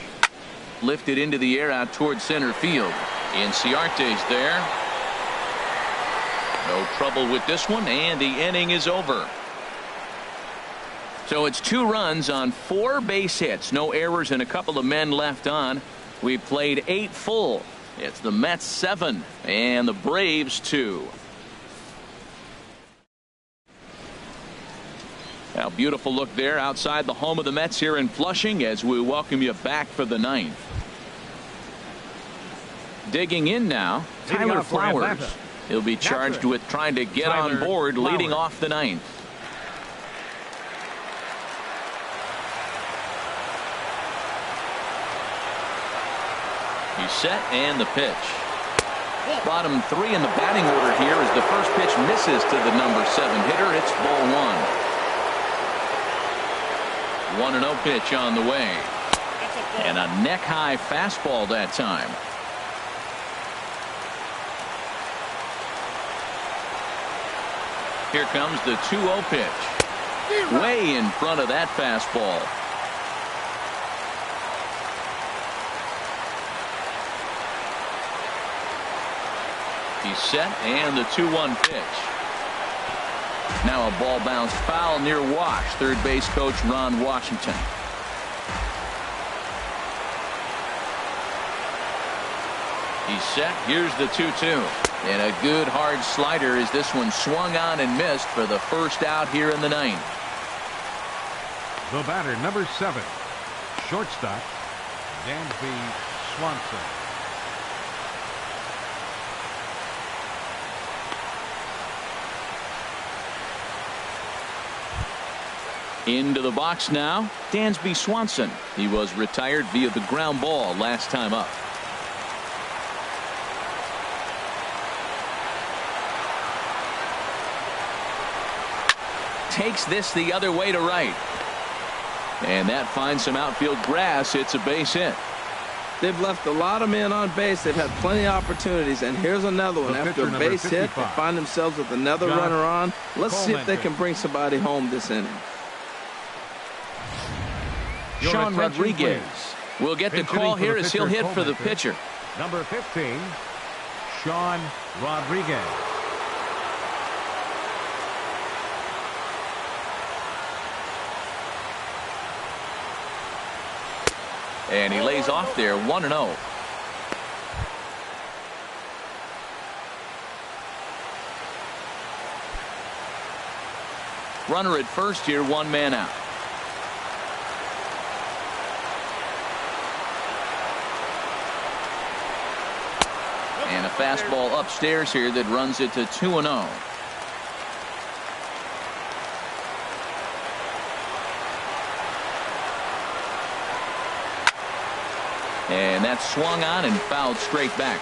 A: Lifted into the air out towards center field. Inciarte's there. No trouble with this one, and the inning is over. So it's 2 runs on 4 base hits. No errors and a couple of men left on. We played 8 full. It's the Mets 7 and the Braves 2. Now, beautiful look there outside the home of the Mets here in Flushing as we welcome you back for the 9th. Digging in now, Tyler Flowers. He'll be charged with trying to get on board leading off the 9th. He's set and the pitch. Bottom 3 in the batting order here as the first pitch misses to the number 7 hitter. It's ball 1. 1-0 pitch on the way. And a neck-high fastball that time. Here comes the 2-0 pitch. Way in front of that fastball. He's set and the 2-1 pitch. Now a ball bounced foul near Wash. Third base coach Ron Washington. He's set. Here's the 2-2. And a good hard slider as this one swung on and missed for the first out here in the 9th.
D: The batter, number 7, shortstop, Dansby Swanson.
A: Into the box now, Dansby Swanson. He was retired via the ground ball last time up. Takes this the other way to right. And that finds some outfield grass. It's a base hit.
C: They've left a lot of men on base. They've had plenty of opportunities. And here's another one. After a base hit, they find themselves with another runner on. Let's see if they can bring somebody home this inning.
A: Sean Rodriguez will get the call here as he'll hit for the pitcher.
D: Number 15, Sean Rodriguez.
A: And he lays off there, 1-0. Runner at first here, 1 man out. And a fastball upstairs here that runs it to 2-0. And that's swung on and fouled straight back.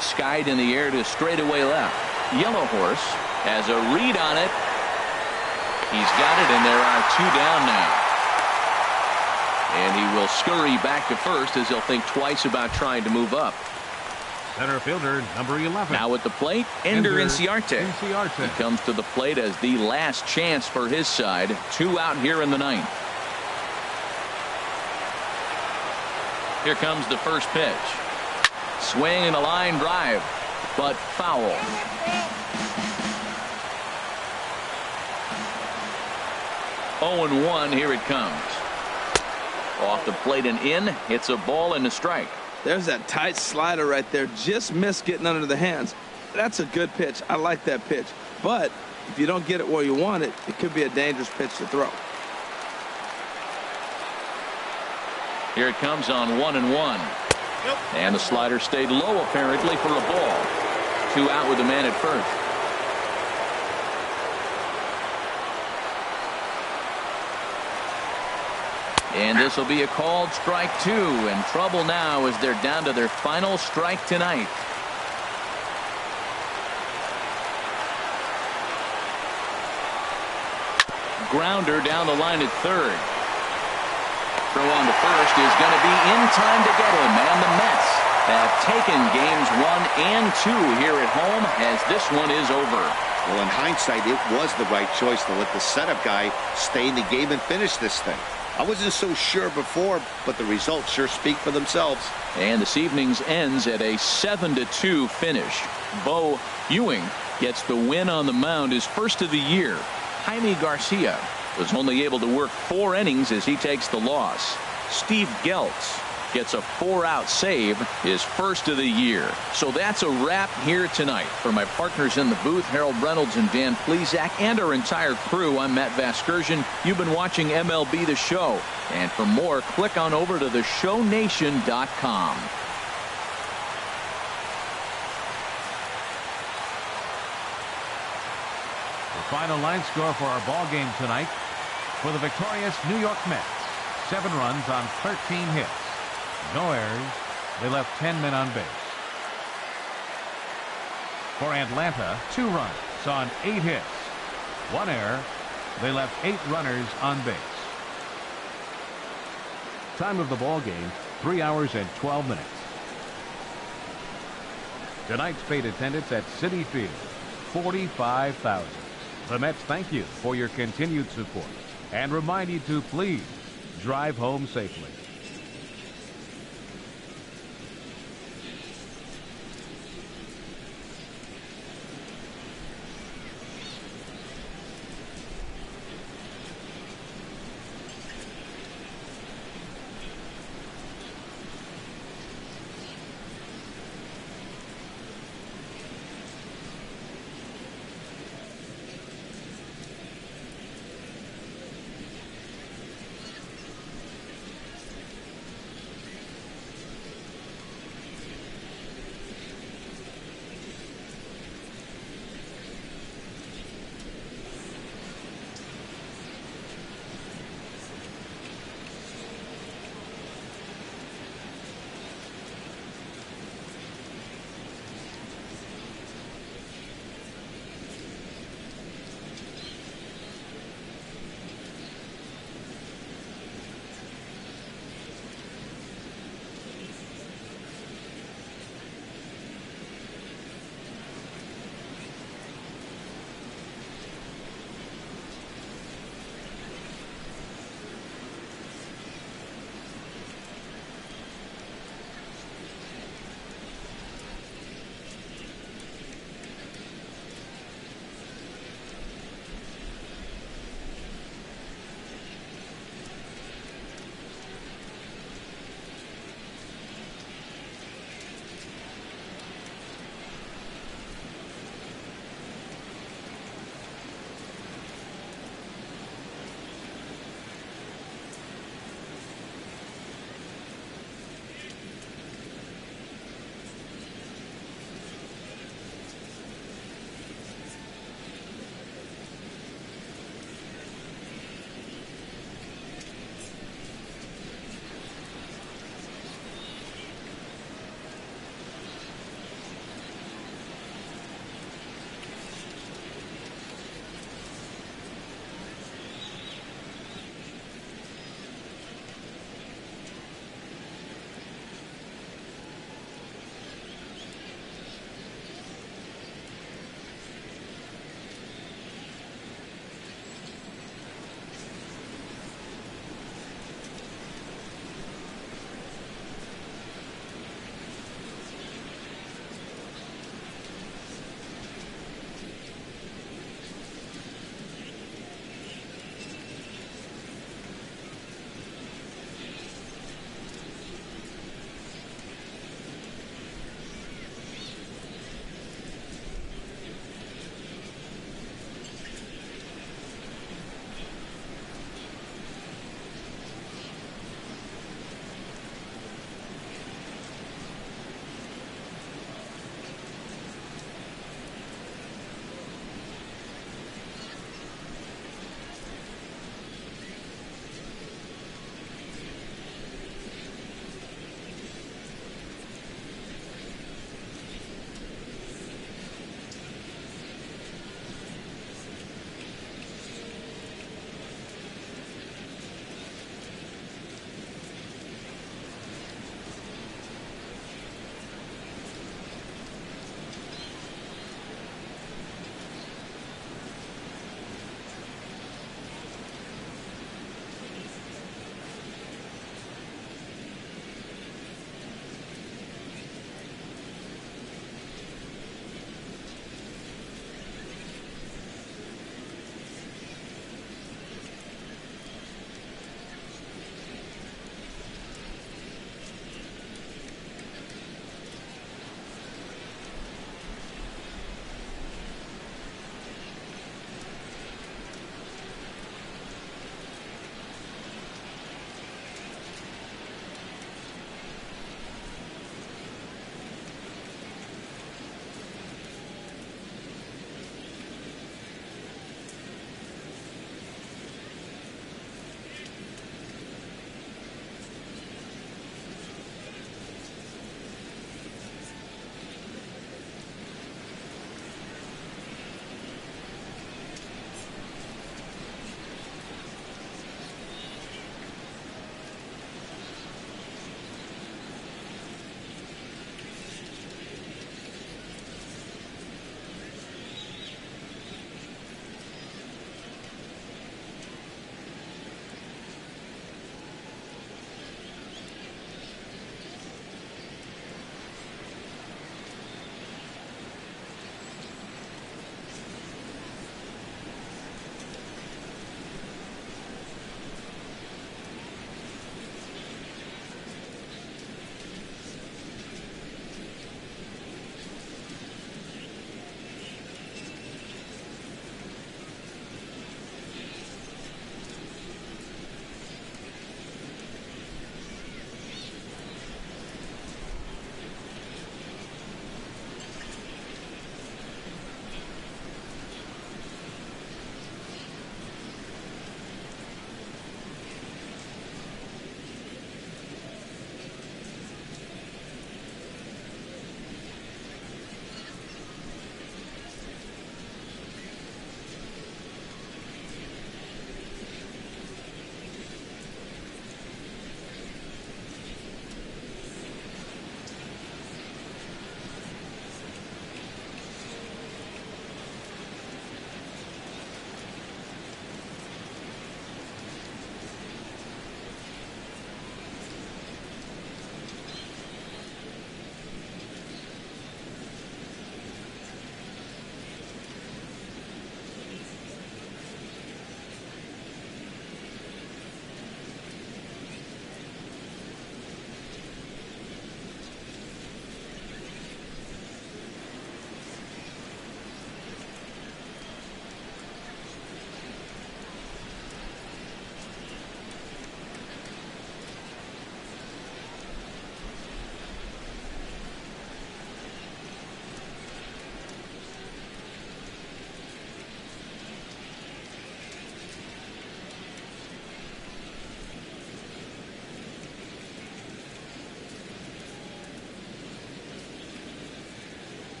A: Skied in the air to straightaway left. Yellow Horse has a read on it. He's got it, and there are 2 down now. And he will scurry back to first as he'll think twice about trying to move up.
D: Center fielder, number 11.
A: Now at the plate, Ender Inciarte. He comes to the plate as the last chance for his side. 2 out here in the 9th. Here comes the first pitch. Swing and a line drive, but foul. Oh, 0-1, here it comes. Off the plate and in. It's a ball and a strike.
C: There's that tight slider right there. Just missed getting under the hands. That's a good pitch. I like that pitch. But if you don't get it where you want it, it could be a dangerous pitch to throw.
A: Here it comes on 1-1. And the slider stayed low apparently for a ball. 2 out with the man at first. And this will be a called strike 2. And trouble now as they're down to their final strike tonight. Grounder down the line at third. Throw on to first is going to be in time to get him. And the Mets have taken games 1 and 2 here at home as this one is over.
B: Well, in hindsight, it was the right choice to let the setup guy stay in the game and finish this thing. I wasn't so sure before, but the results sure speak for themselves.
A: And this evening's ends at a 7-2 finish. Bo Ewing gets the win on the mound, his first of the year. Jaime Garcia was only able to work 4 innings as he takes the loss. Steve Geltz gets a 4-out save, his first of the year. So that's a wrap here tonight. For my partners in the booth, Harold Reynolds and Dan Plesac, and our entire crew, I'm Matt Vasgersian. You've been watching MLB The Show. And for more, click on over to theshownation.com.
D: The final line score for our ball game tonight: for the victorious New York Mets, 7 runs on 13 hits. No errors. They left 10 men on base. For Atlanta, 2 runs on 8 hits. 1 error. They left 8 runners on base. Time of the ball game, 3 hours and 12 minutes. Tonight's paid attendance at Citi Field, 45,000. The Mets thank you for your continued support and remind you to please drive home safely.